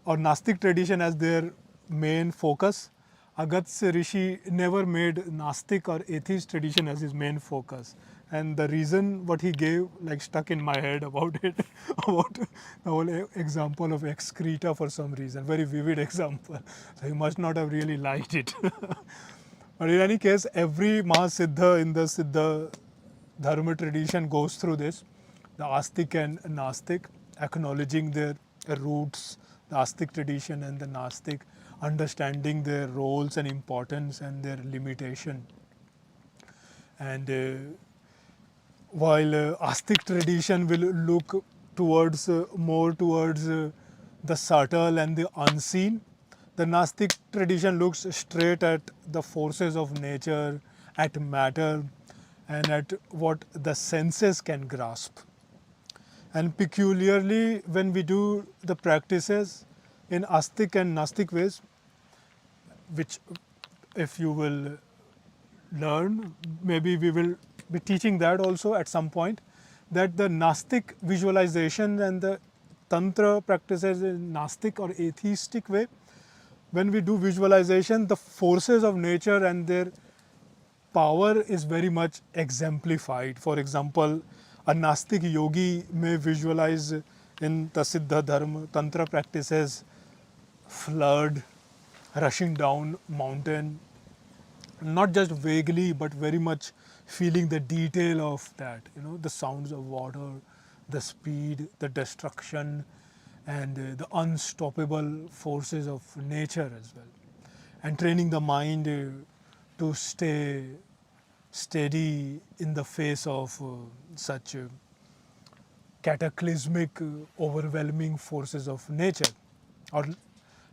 or Nastic tradition as their main focus, Agatsya Rishi never made Nastic or atheist tradition as his main focus. And the reason what he gave, like, stuck in my head about it, about the whole example of excreta for some reason, very vivid example. So he must not have really liked it. But in any case, every Mahasiddha in the Siddha Dharma tradition goes through this, the Astik and Nastik, acknowledging their roots, the Astik tradition and the Nastik, understanding their roles and importance and their limitation. And while Astik tradition will look towards more towards the subtle and the unseen, the Nastik tradition looks straight at the forces of nature, at matter, and at what the senses can grasp. And peculiarly, when we do the practices in Astik and Nastik ways, which if you will learn, maybe we will be teaching that also at some point, that the Nastic visualization and the Tantra practices in Nastic or atheistic way, when we do visualization, the forces of nature and their power is very much exemplified. For example, a Nastic yogi may visualize in the Siddha Dharma Tantra practices flood rushing down mountain, not just vaguely but very much feeling the detail of that, the sounds of water, the speed, the destruction, and the unstoppable forces of nature as well, and training the mind to stay steady in the face of such cataclysmic, overwhelming forces of nature, or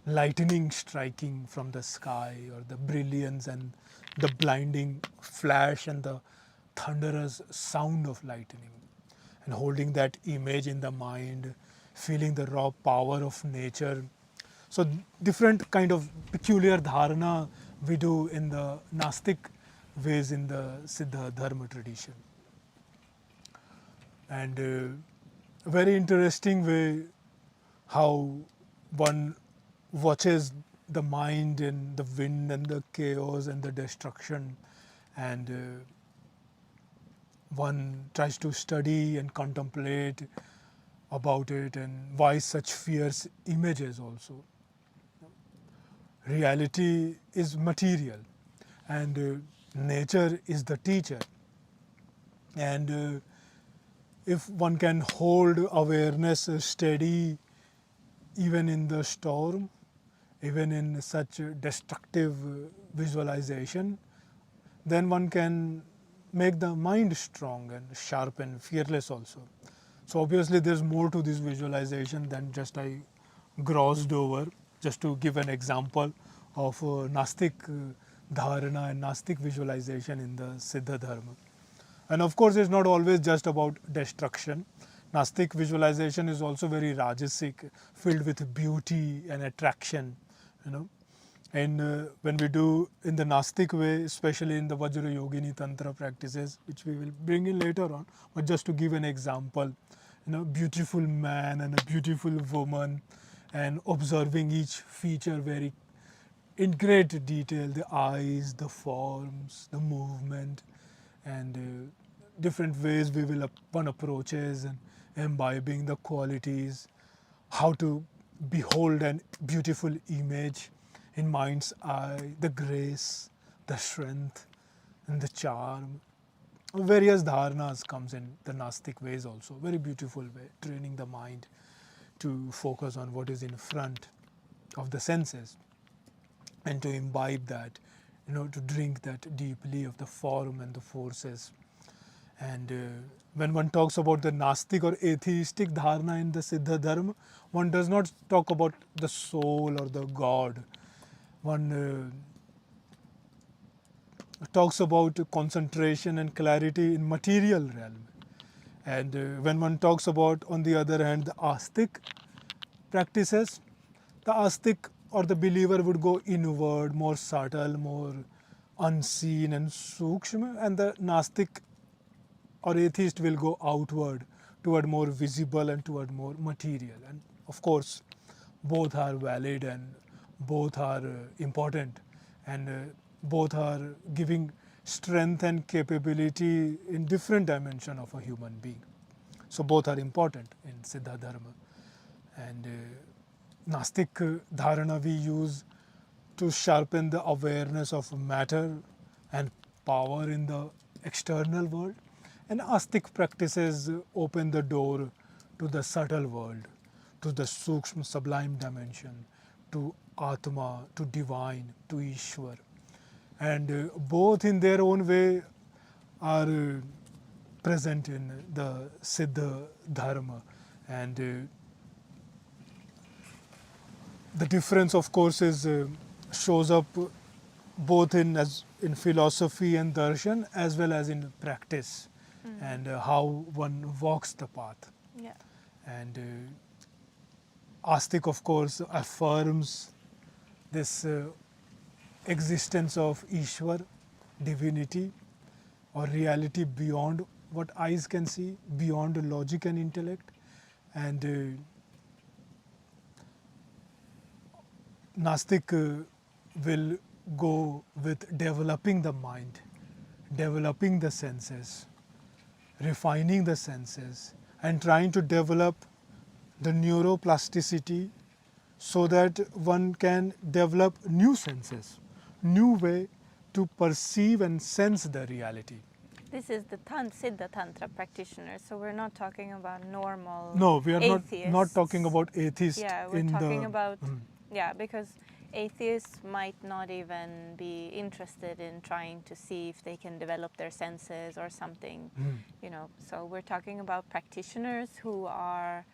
lightning striking from the sky, or the brilliance and the blinding flash and the thunderous sound of lightning, and holding that image in the mind, feeling the raw power of nature. So different kind of peculiar dharana we do in the Nastic ways in the Siddha Dharma tradition. And a very interesting way how one watches the mind and the wind and the chaos and the destruction, and one tries to study and contemplate about it, and why such fierce images also. Reality is material, and nature is the teacher. And if one can hold awareness steady even in the storm, even in such destructive visualization, then one can make the mind strong and sharp and fearless also. So obviously there's more to this visualization than just I grossed over, just to give an example of Nastic dharana and Nastic visualization in the Siddha Dharma. And of course, it's not always just about destruction. Nastic visualization is also very rajasic, filled with beauty and attraction, you know. And when we do in the Nastic way, especially in the Vajra Yogini Tantra practices, which we will bring in later on, but just to give an example, you know, beautiful man and a beautiful woman, and observing each feature very in great detail, the eyes, the forms, the movement, and different ways we will one approaches and imbibing the qualities, how to behold an beautiful image in mind's eye, the grace, the strength, and the charm. Various dharnas comes in the Nastic ways also, very beautiful way, training the mind to focus on what is in front of the senses, and to imbibe that, you know, to drink that deeply of the form and the forces. And when one talks about the Nastic or atheistic dharana in the Siddha Dharma, one does not talk about the soul or the God. One talks about concentration and clarity in material realm. And when one talks about, on the other hand, the Astic practices, the Astic or the believer would go inward, more subtle, more unseen and sukshma, and the Nastic or atheist will go outward, toward more visible and toward more material. And of course, both are valid and both are important, and both are giving strength and capability in different dimension of a human being. So both are important in Siddha Dharma. And Nastic dharana we use to sharpen the awareness of matter and power in the external world, and Astic practices open the door to the subtle world, to the sukshma sublime dimension, to Atma, to divine, to Ishwar. And both in their own way are present in the Siddha Dharma. And the difference, of course, is shows up both in as in philosophy and darshan, as well as in practice, and how one walks the path. Yeah. And Astik, of course, affirms this existence of Ishwar, divinity, or reality beyond what eyes can see, beyond logic and intellect. And Nastic will go with developing the mind, developing the senses, refining the senses, and trying to develop the neuroplasticity so that one can develop new senses, new way to perceive and sense the reality. This is the Siddha Tantra practitioner, so we're not talking about normal No, we are atheists. not talking about atheists. Yeah, we're talking about, yeah, because Atheists might not even be interested in trying to see if they can develop their senses or something, So we're talking about practitioners who are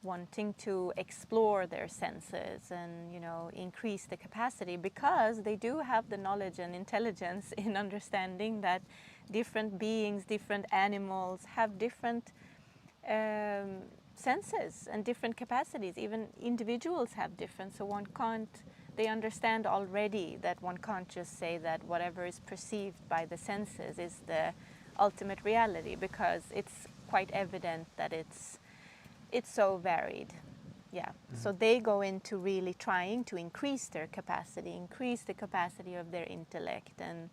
wanting to explore their senses and, increase the capacity, because they do have the knowledge and intelligence in understanding that different beings, different animals have different senses and different capacities. Even individuals have different, so they understand already that one can't just say that whatever is perceived by the senses is the ultimate reality, because it's quite evident that it's so varied. Yeah. So they go into really trying to increase their capacity, increase the capacity of their intellect, and,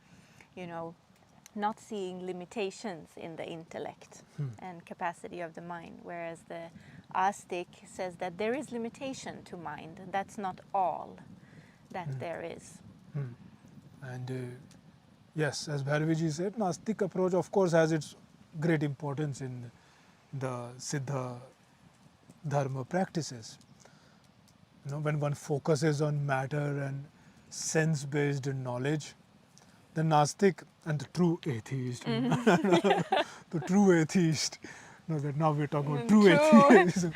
not seeing limitations in the intellect and capacity of the mind, whereas the Astic says that there is limitation to mind. That's not all that there is. And yes, as Bharaviji said, Nastic approach of course has its great importance in the Siddha Dharma practices. When one focuses on matter and sense-based knowledge, the Nastic and the true atheist, the true atheist, that now we're talking about true atheism.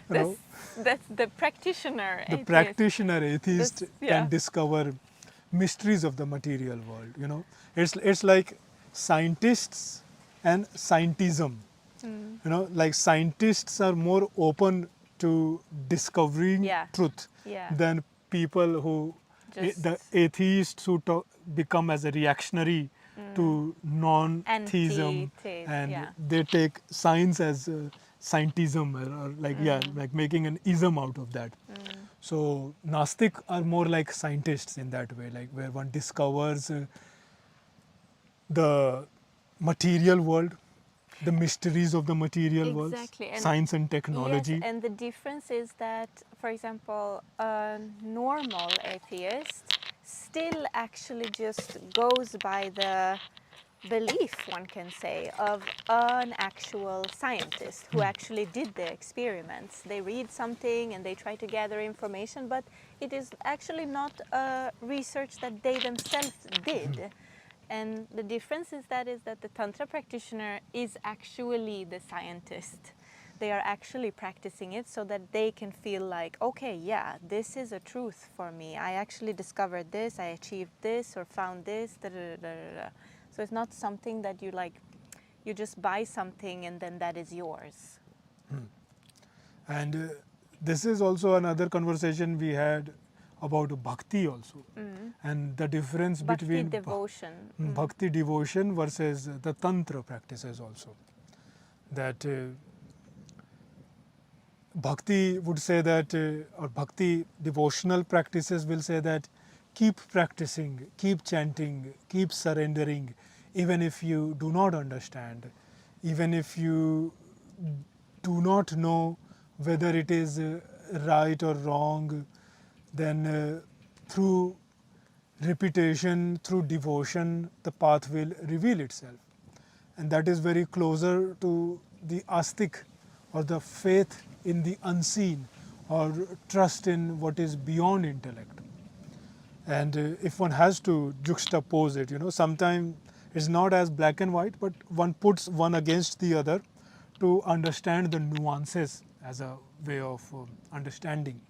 That's the practitioner The atheist. practitioner atheist can discover mysteries of the material world. It's like scientists and scientism. Like scientists are more open to discovering truth than people who the atheists who become as a reactionary to non-theism, and they take science as scientism, or like making an ism out of that. So Nastic are more like scientists in that way, like where one discovers the material world, the mysteries of the material world, science and technology. Yes, and the difference is that, for example, a normal atheist still actually just goes by the belief, one can say, of an actual scientist who actually did the experiments. They read something and they try to gather information, but it is actually not a research that they themselves did. And the difference is that the Tantra practitioner is actually the scientist. They are actually practicing it so that they can feel like, okay, yeah, this is a truth for me. I actually discovered this, I achieved this, or found this, da, da, da, da, da. So it's not something that you just buy something and then that is yours. And this is also another conversation we had about bhakti also, and the difference between bhakti devotion versus the tantra practices also. That bhakti would say that, or bhakti devotional practices will say that keep practicing, keep chanting, keep surrendering, even if you do not understand, even if you do not know whether it is right or wrong, then through repetition, through devotion, the path will reveal itself. And that is very closer to the Astik, or the faith in the unseen, or trust in what is beyond intellect. And if one has to juxtapose it, sometimes it's not as black and white, but one puts one against the other to understand the nuances as a way of understanding.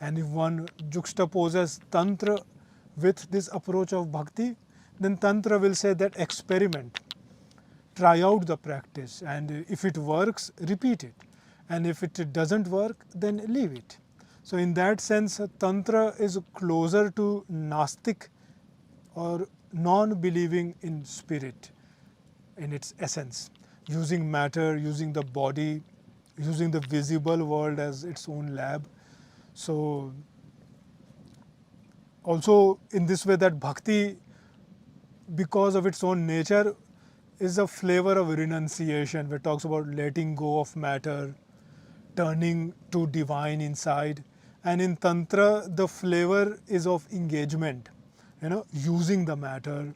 And if one juxtaposes Tantra with this approach of Bhakti, then Tantra will say that experiment, try out the practice, and if it works, repeat it. And if it doesn't work, then leave it. So in that sense, Tantra is closer to Nastik, or non-believing in spirit in its essence, using matter, using the body, using the visible world as its own lab. So also in this way, that bhakti, because of its own nature, is a flavor of renunciation, where it talks about letting go of matter, turning to divine inside. And in Tantra, the flavor is of engagement, using the matter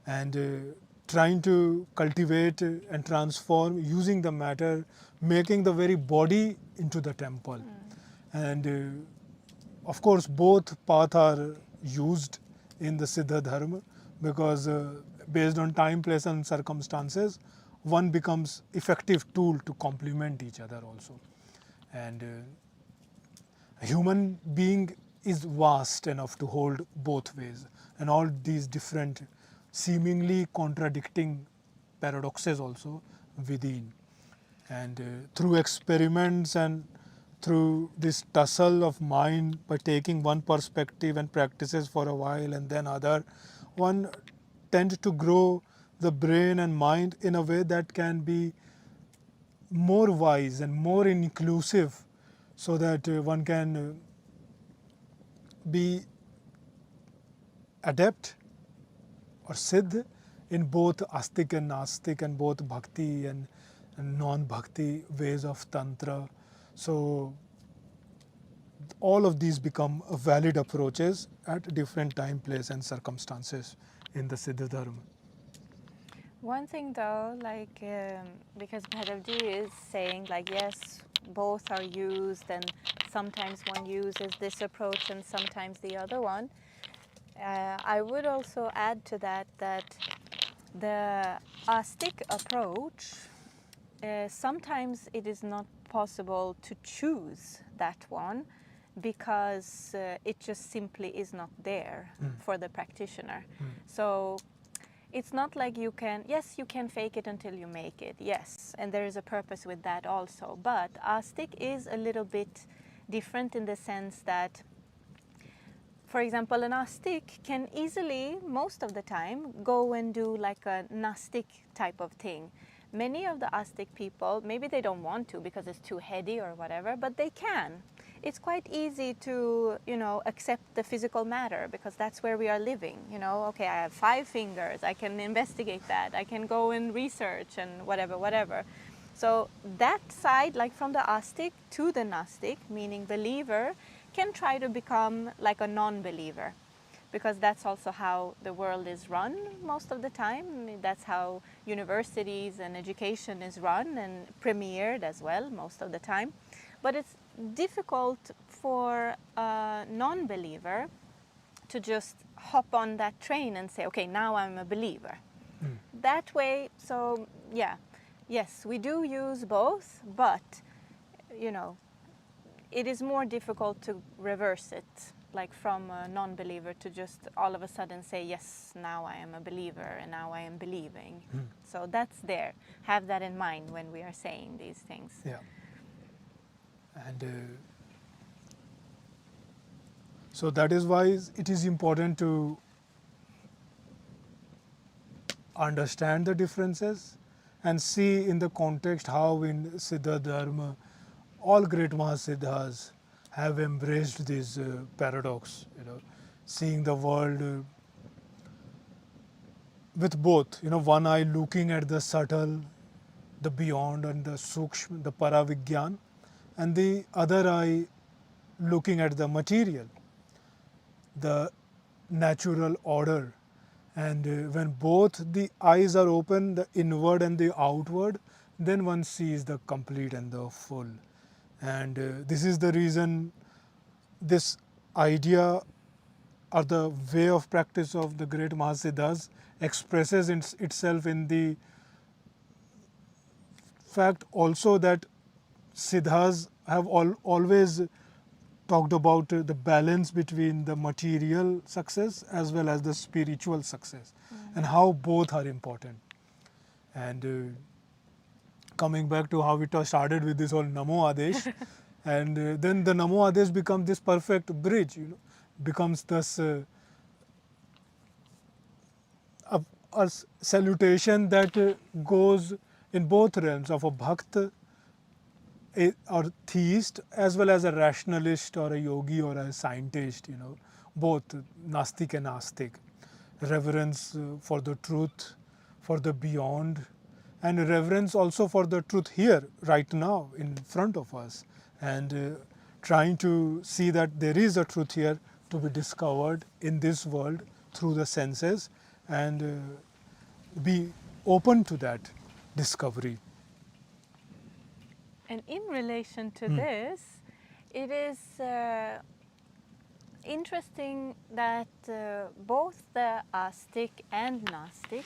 and trying to cultivate and transform, using the matter, making the very body into the temple. And of course, both paths are used in the Siddha Dharma because based on time, place and circumstances, one becomes effective tool to complement each other also. And a human being is vast enough to hold both ways, and all these different seemingly contradicting paradoxes also within. And through experiments and through this tussle of mind, by taking one perspective and practices for a while and then other, one tends to grow the brain and mind in a way that can be more wise and more inclusive, so that one can be adept or siddh in both astic and nastic, and both bhakti and non-bhakti ways of tantra. So all of these become valid approaches at different time, place and circumstances in the Siddha Dharma. One thing though, like, because Bhadavji is saying like, yes, both are used and sometimes one uses this approach and sometimes the other one. I would also add to that the Astic approach, sometimes it is not possible to choose that one because it just simply is not there for the practitioner. So it's not like you can, yes, you can fake it until you make it, yes, and there is a purpose with that also. But Astic is a little bit different in the sense that, for example, an Astic can easily, most of the time, go and do like a Nastik type of thing. Many of the Astic people, maybe they don't want to because it's too heady or whatever, but they can. It's quite easy to, accept the physical matter because that's where we are living. Okay, I have 5 fingers, I can investigate that, I can go and research and whatever. So that side, like from the Astic to the Nastic, meaning believer, can try to become like a non-believer, because that's also how the world is run most of the time. That's how universities and education is run and premiered as well most of the time. But it's difficult for a non-believer to just hop on that train and say, okay, now I'm a believer. That way, so yeah, yes, we do use both, but, it is more difficult to reverse it, like from a non-believer to just all of a sudden say, yes, now I am a believer and now I am believing. So that's there. Have that in mind when we are saying these things. Yeah. And so that is why it is important to understand the differences and see in the context how in Siddha Dharma all great Mahasiddhas have embraced this paradox, seeing the world with both, one eye looking at the subtle, the beyond and the sukshma, the paravigyan, and the other eye looking at the material, the natural order. And when both the eyes are open, the inward and the outward, then one sees the complete and the full. And this is the reason this idea or the way of practice of the great Mahasiddhas expresses itself in the fact also that Siddhas have always talked about the balance between the material success as well as the spiritual success, and how both are important. And coming back to how we started with this whole Namo Adesh, and then the Namo Adesh becomes this perfect bridge, becomes this a salutation that goes in both realms of a bhakt or theist as well as a rationalist or a yogi or a scientist, both Nastik and Astik. Reverence for the truth, for the beyond, and reverence also for the truth here, right now, in front of us, and trying to see that there is a truth here to be discovered in this world through the senses, and be open to that discovery. And in relation to this, it is interesting that both the Astik and Nastik,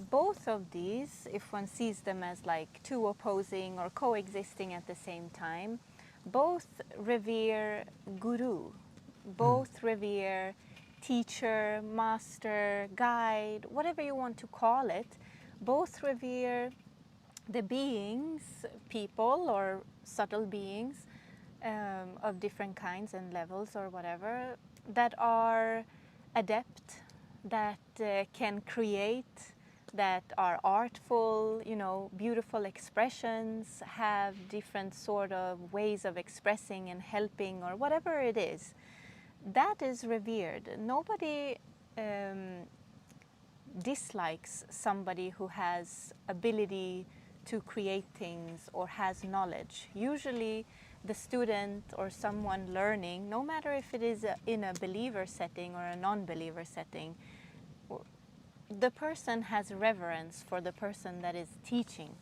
both of these, if one sees them as like two opposing or coexisting at the same time, both revere guru, both revere teacher, master, guide, whatever you want to call it. Both revere the beings, people or subtle beings of different kinds and levels or whatever, that are adept, that can create, that are artful, you know, beautiful expressions, have different sort of ways of expressing and helping or whatever it is. That is revered. Nobody dislikes somebody who has ability to create things or has knowledge. Usually the student or someone learning, no matter if it is in a believer setting or a non-believer setting, the person has reverence for the person that is teaching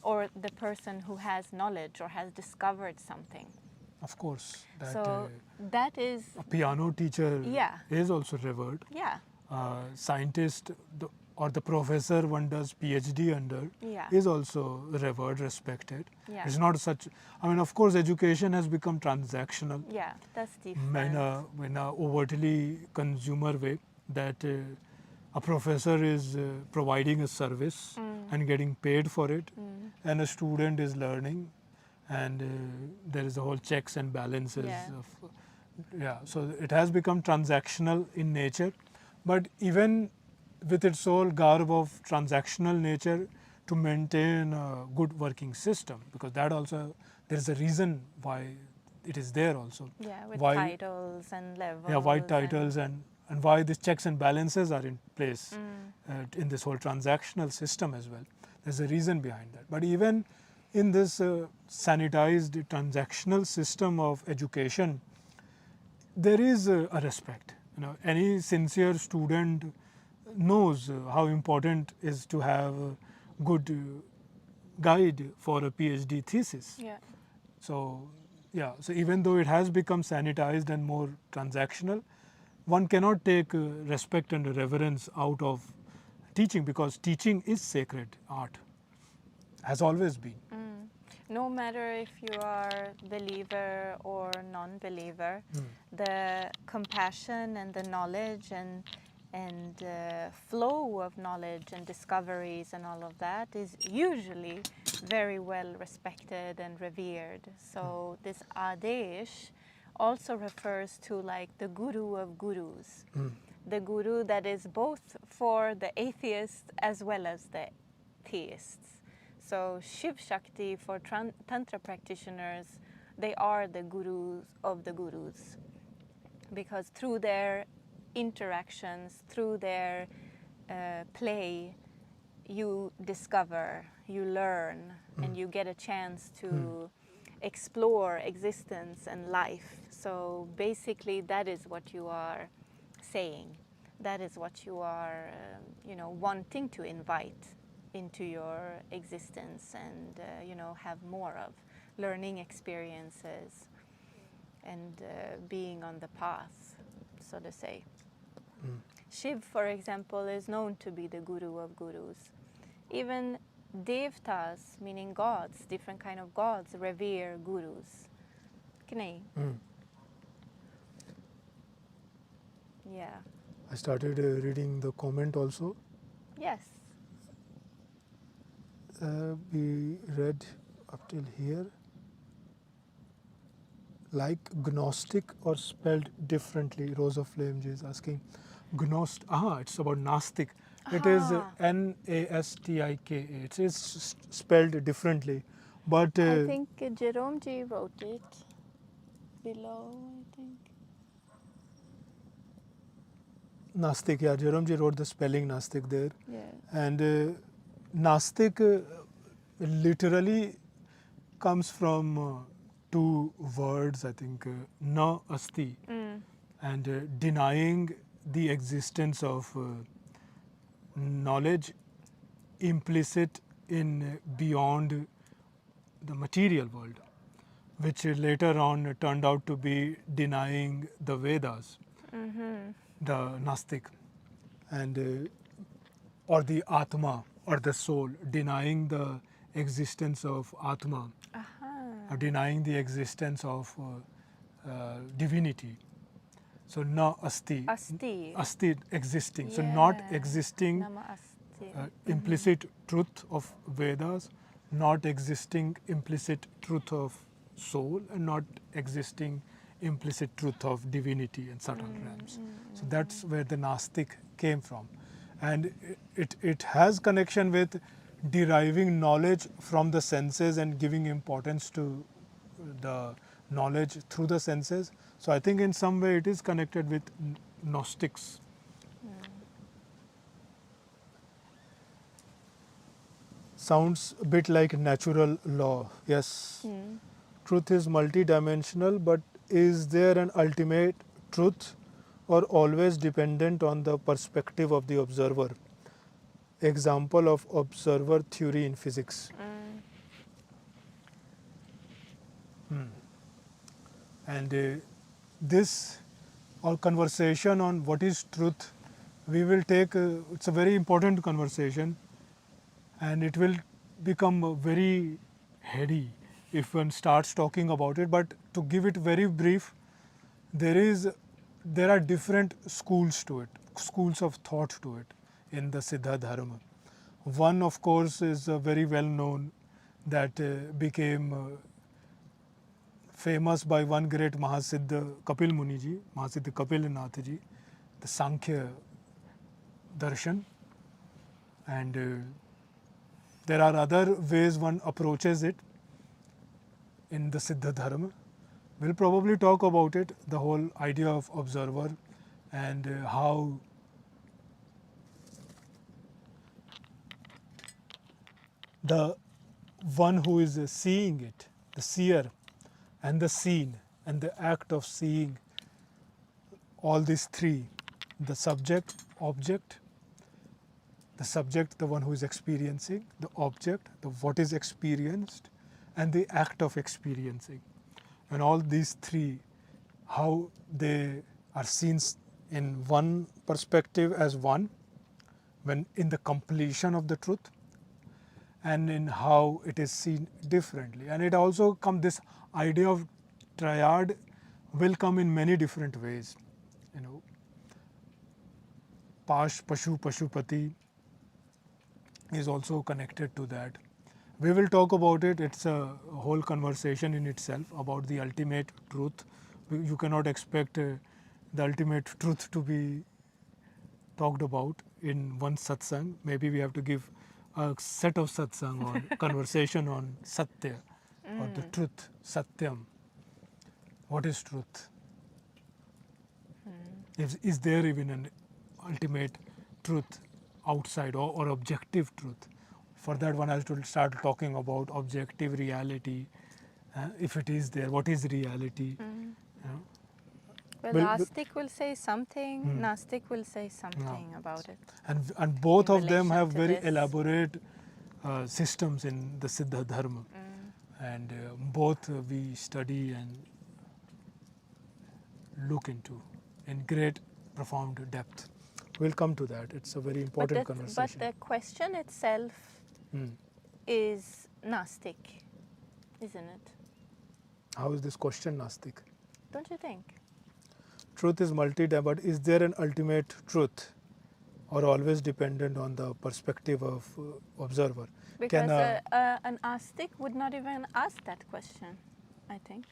or the person who has knowledge or has discovered something. Of course, that So that is a piano teacher Yeah. is also revered. Yeah. Scientist or the professor one does PhD under Yeah. is also revered, respected. Yeah. It's not such. I mean, of course, education has become transactional Yeah, that's different. in a overtly consumer way. That a professor is providing a service and getting paid for it, and a student is learning, and there is a whole checks and balances Yeah. of. Yeah, so it has become transactional in nature, but even with its whole garb of transactional nature, to maintain a good working system, because that also, there is a reason why it is there also. Yeah, with Why, titles and levels. yeah, why titles and why these checks and balances are in place in this whole transactional system as well. There's a reason behind that. But even in this sanitized transactional system of education, there is a respect. You know, any sincere student knows how important is to have a good guide for a PhD thesis. Yeah. So, yeah, so even though it has become sanitized and more transactional, one cannot take respect and reverence out of teaching, because teaching is sacred art, has always been. No matter if you are believer or non-believer, the compassion and the knowledge and flow of knowledge and discoveries and all of that is usually very well respected and revered. So this Adesh also refers to like the guru of gurus, the guru that is both for the atheists as well as the theists. So Shiv Shakti for Tantra practitioners, they are the gurus of the gurus, because through their interactions, through their play, you discover, you learn, and you get a chance to explore existence and life. So basically that is what you are saying. That is what you are, wanting to invite into your existence and, have more of learning experiences and being on the path, so to say. Shiv, for example, is known to be the guru of gurus. Even devtas, meaning gods, different kind of gods, revere gurus. Knei. Yeah. I started reading the comment also. Yes. We read up till here. Like Gnostic or spelled differently? Rose of Flame Ji is asking. It's about Nastic. It is Nastik. It is spelled differently. But I think Jerome Ji wrote it below, I think. Nastik, yeah, Jerome Ji wrote the spelling Nastik there. Yeah. And Nastik literally comes from two words, I think, na asti, and denying the existence of knowledge implicit in beyond the material world. which later on turned out to be denying the Vedas, the Nastik, and or the Atma or the soul, denying the existence of Atma, or denying the existence of divinity. So na asti, asti existing. So not existing Nama Asti. implicit truth of Vedas, not existing implicit truth of soul, and not existing implicit truth of divinity and subtle realms. So that's where the Nastik came from. And it has connection with deriving knowledge from the senses and giving importance to the knowledge through the senses. So I think in some way it is connected with Gnostics. Sounds a bit like natural law. Yes, truth is multidimensional, but is there an ultimate truth or always dependent on the perspective of the observer? Example of observer theory in physics. And this our conversation on what is truth, we will take, it's a very important conversation, and it will become very heady if one starts talking about it. But to give it very brief, there are different schools to it, schools of thought to it in the Siddha Dharma. One, of course, is very well known, that became famous by one great Mahasiddha Kapil Muniji, Mahasiddha Kapil Nath ji, the Sankhya Darshan. And there are other ways one approaches it in the Siddha Dharma. We'll probably talk about it, the whole idea of observer, and how the one who is seeing it, the seer, and the seen, and the act of seeing, all these three, the subject, object, the subject, the one who is experiencing, the object, the what is experienced, and the act of experiencing. And all these three, how they are seen in one perspective as one, when in the completion of the truth, and in how it is seen differently. And it also comes, this idea of triad will come in many different ways. You know, Pash, Pashu, Pashupati is also connected to that. We will talk about it. It's a whole conversation in itself about the ultimate truth. You cannot expect the ultimate truth to be talked about in one satsang. Maybe we have to give a set of satsang or conversation on satya, or the truth, satyam. What is truth? Is there even an ultimate truth outside, or objective truth? For that, one has to start talking about objective reality. If it is there, what is reality? You know? Well, Astik will say something, Nastik will say something about it. And both in of them relation have to very this. elaborate systems in the Siddha Dharma. And both we study and look into in great, profound depth. We'll come to that. It's a very important conversation. But the question itself is Nastik, isn't it? How is this question Nastik? Don't you think? Truth is multi-dimensional, but is there an ultimate truth, or always dependent on the perspective of observer? Because an Astik would not even ask that question, I think.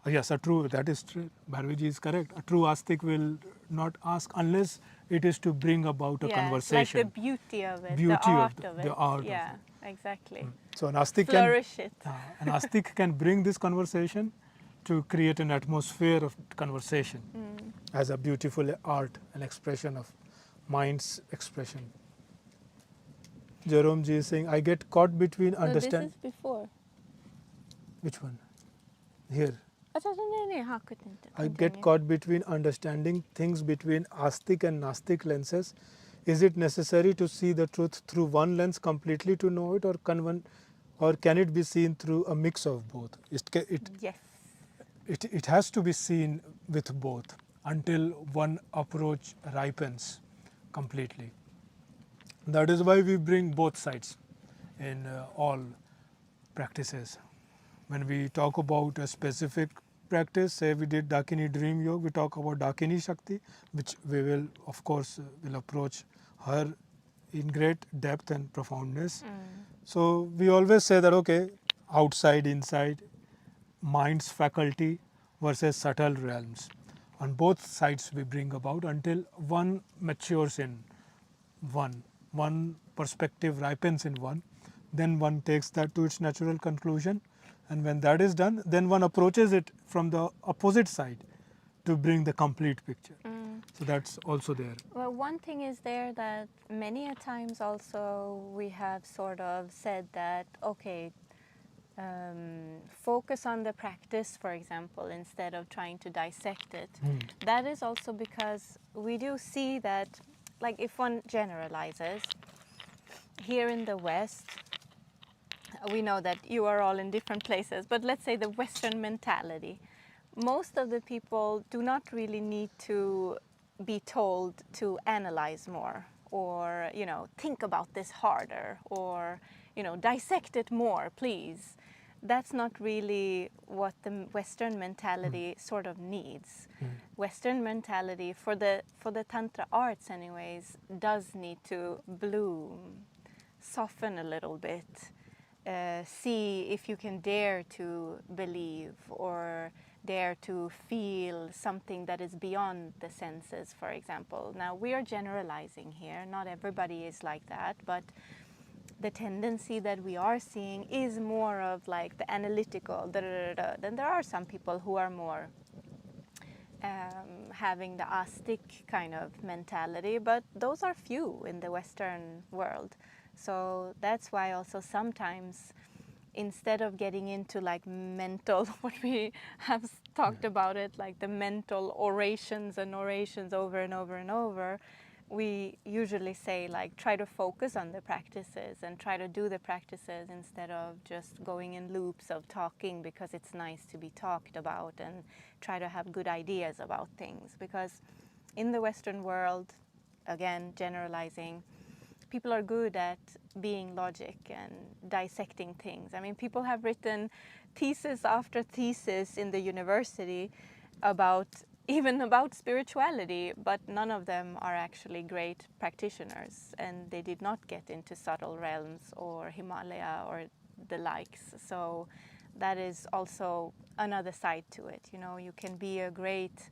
Yes, that is true. Bharviji is correct. A true Astik will not ask unless it is to bring about a conversation. Like the beauty of it, the art of it. The art yeah, of it. Exactly. So an Astik flourish it. An Astik can bring this conversation to create an atmosphere of conversation as a beautiful art, an expression of mind's expression. Jerome ji is saying, I get caught between understand. This is before. Which one? Here. I I get caught between understanding things between Astik and Nastik lenses. Is it necessary to see the truth through one lens completely to know it, or can it be seen through a mix of both? Yes. it has to be seen with both until one approach ripens completely. That is why we bring both sides in all practices. When we talk about a specific practice, say we did Dakini Dream Yoga, we talk about Dakini Shakti, which we will, of course, will approach her in great depth and profoundness. So we always say that, okay, outside, inside, mind's faculty versus subtle realms. On both sides we bring about until one matures in one perspective ripens in one, then one takes that to its natural conclusion, and when that is done, then one approaches it from the opposite side to bring the complete picture. So that's also there. Well, one thing is there that many a times also we have sort of said that, okay, focus on the practice, for example, instead of trying to dissect it. That is also because we do see that, like if one generalizes, here in the West, we know that you are all in different places, but let's say the Western mentality. Most of the people do not really need to be told to analyze more or, think about this harder or, dissect it more, please. That's not really what the Western mentality sort of needs. Western mentality, for the Tantra arts anyways, does need to bloom, soften a little bit, see if you can dare to believe or dare to feel something that is beyond the senses, for example. Now, we are generalizing here. Not everybody is like that, but the tendency that we are seeing is more of like the analytical, Then there are some people who are more having the Astic kind of mentality, but those are few in the Western world. So that's why also sometimes, instead of getting into like mental, what we have talked about it, like the mental orations and orations over and over and over, we usually say like try to focus on the practices and try to do the practices instead of just going in loops of talking because it's nice to be talked about, and try to have good ideas about things. Because in the Western world, again generalizing, people are good at being logic and dissecting things. I mean, people have written thesis after thesis in the university about spirituality, but none of them are actually great practitioners, and they did not get into subtle realms or Himalaya or the likes. So that is also another side to it. You can be a great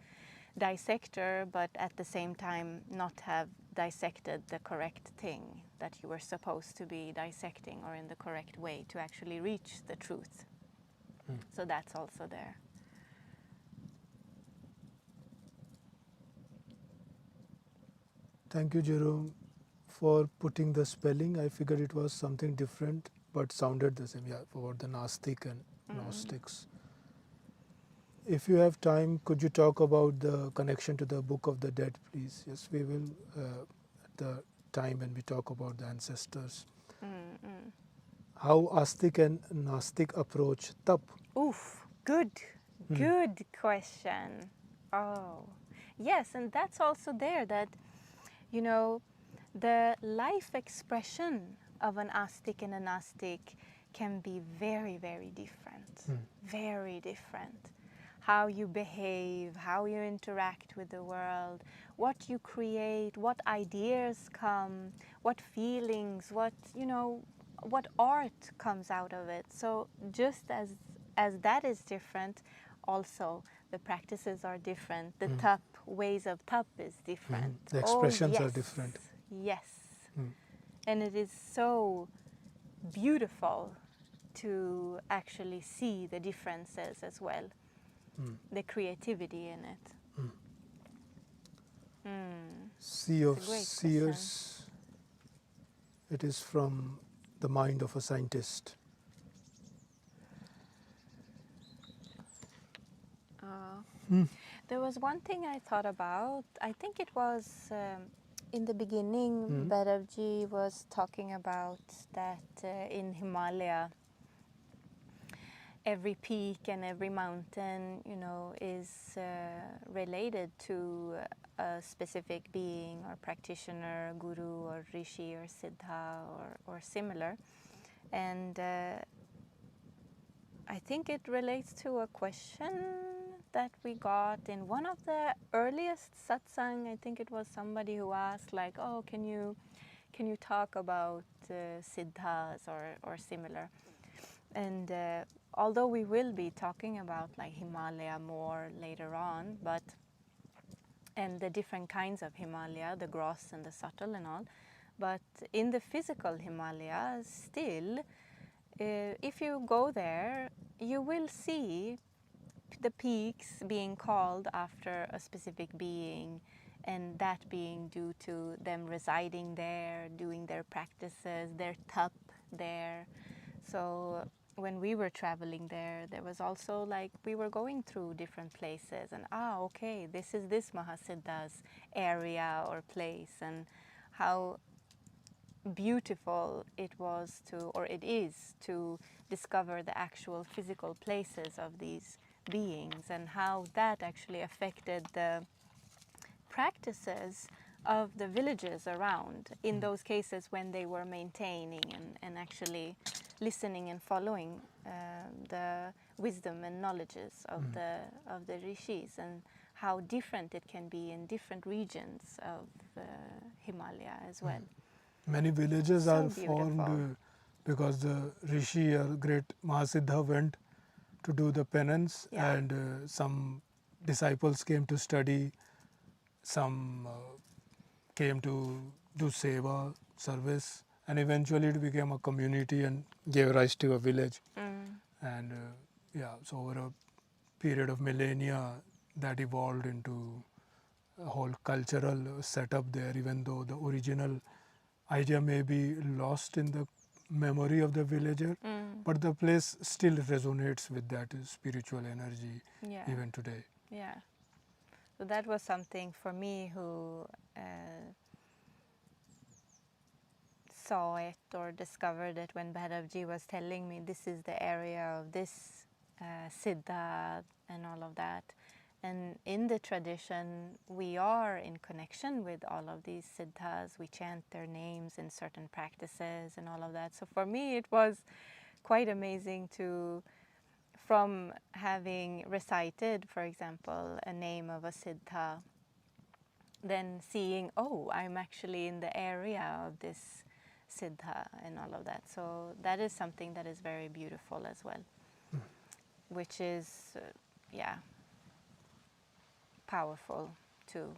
dissector, but at the same time not have dissected the correct thing that you were supposed to be dissecting, or in the correct way to actually reach the truth. So that's also there. Thank you, Jerome, for putting the spelling. I figured it was something different, but sounded the same. Yeah, about the Nastik and Gnostics. If you have time, could you talk about the connection to the Book of the Dead, please? Yes, we will at the time when we talk about the ancestors. How Astik and Nastik approach tap. Oof, good question. Oh, yes, and that's also there that, the life expression of an Astik and a Nastik can be very, very different. Very different. How you behave, how you interact with the world, what you create, what ideas come, what feelings, what art comes out of it. So just as that is different, also the practices are different. The tap, ways of tap is different. The expressions yes. are different. Yes. And it is so beautiful to actually see the differences as well. The creativity in it. Sea of Seers. It is from the mind of a scientist. There was one thing I thought about. I think it was in the beginning, Bhairav was talking about that in Himalaya, every peak and every mountain, is related to a specific being or practitioner, guru or rishi or siddha or similar. And I think it relates to a question that we got in one of the earliest satsang. I think it was somebody who asked, like, "Oh, can you talk about siddhas or similar?" And although we will be talking about like Himalaya more later on, and the different kinds of Himalaya, the gross and the subtle and all, but in the physical Himalaya, still, if you go there, you will see the peaks being called after a specific being, and that being due to them residing there, doing their practices, their tap there. So when we were traveling there, there was also like we were going through different places, and okay, this is this Mahasiddha's area or place, and how beautiful it was to, or it is, to discover the actual physical places of these beings, and how that actually affected the practices of the villages around in those cases when they were maintaining and actually listening and following the wisdom and knowledges of the rishis, and how different it can be in different regions of Himalaya as well. Many villages So are beautiful. formed because the Rishi or great Mahasiddha went to do the penance, Yeah. and some disciples came to study, some came to do seva, service, and eventually it became a community and gave rise to a village. And so over a period of millennia, that evolved into a whole cultural setup there, even though the original idea may be lost in the memory of the villager, but the place still resonates with that spiritual energy even today. Yeah. So that was something for me who saw it or discovered it when Bhairavji was telling me this is the area of this Siddha and all of that. And in the tradition, we are in connection with all of these Siddhas. We chant their names in certain practices and all of that. So for me, it was quite amazing to, from having recited, for example, a name of a Siddha, then seeing, I'm actually in the area of this Siddha and all of that. So that is something that is very beautiful as well, which is, powerful too.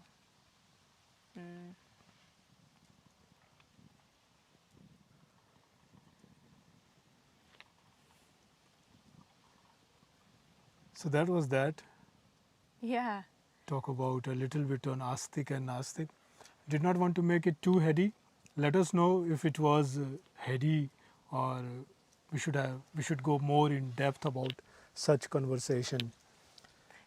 So that was that. Yeah. Talk about a little bit on Astik and Nastik. Did not want to make it too heady. Let us know if it was heady, or we should go more in depth about such conversation.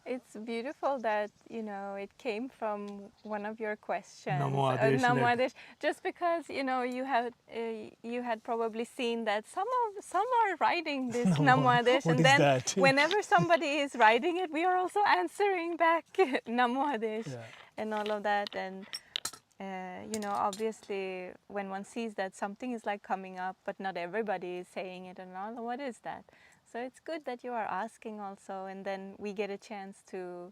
It's beautiful that, it came from one of your questions, Namo Adesh Namo led. Adesh, just because, you had probably seen that some are writing this Namo Adesh, What and is then that? whenever somebody is writing it, we are also answering back Namo Adesh Yeah. and all of that. And obviously, when one sees that something is like coming up, but not everybody is saying it and all, what is that? So it's good that you are asking also, and then we get a chance to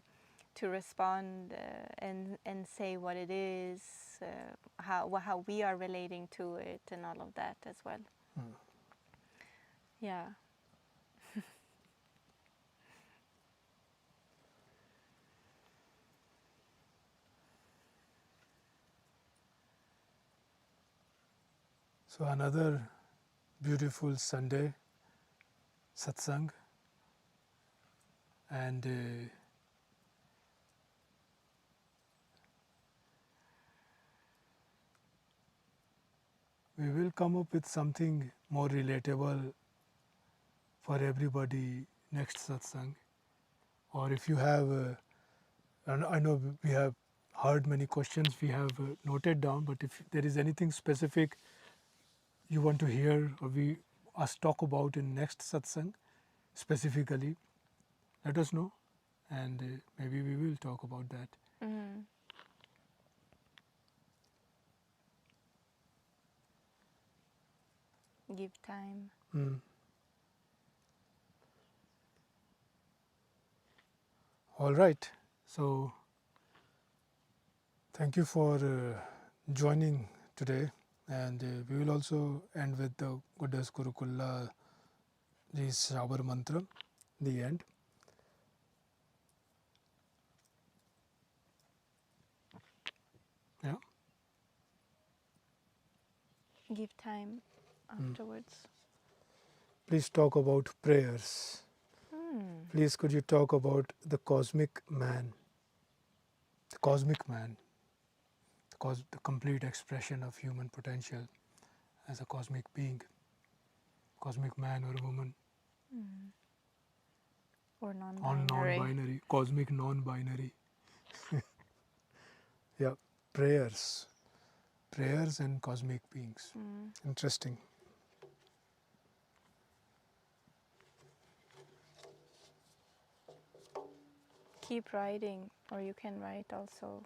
respond and say what it is, how we are relating to it, and all of that as well. Yeah. So another beautiful Sunday satsang, and we will come up with something more relatable for everybody next satsang. Or if you have, and I know we have heard many questions we have noted down, but if there is anything specific you want to hear or us talk about in next satsang, specifically, let us know, and maybe we will talk about that. Give time. All right. So, thank you for joining today, and we will also end with the Goddess Kurukulla Ji's Shabar mantra, the end. Yeah. Give time afterwards. Please talk about prayers. Please, could you talk about the cosmic man? The cosmic man, the complete expression of human potential as a cosmic being, cosmic man or woman, Or or non-binary. non-binary, cosmic non-binary. Yeah, prayers and cosmic beings. Interesting. Keep writing, or you can write also.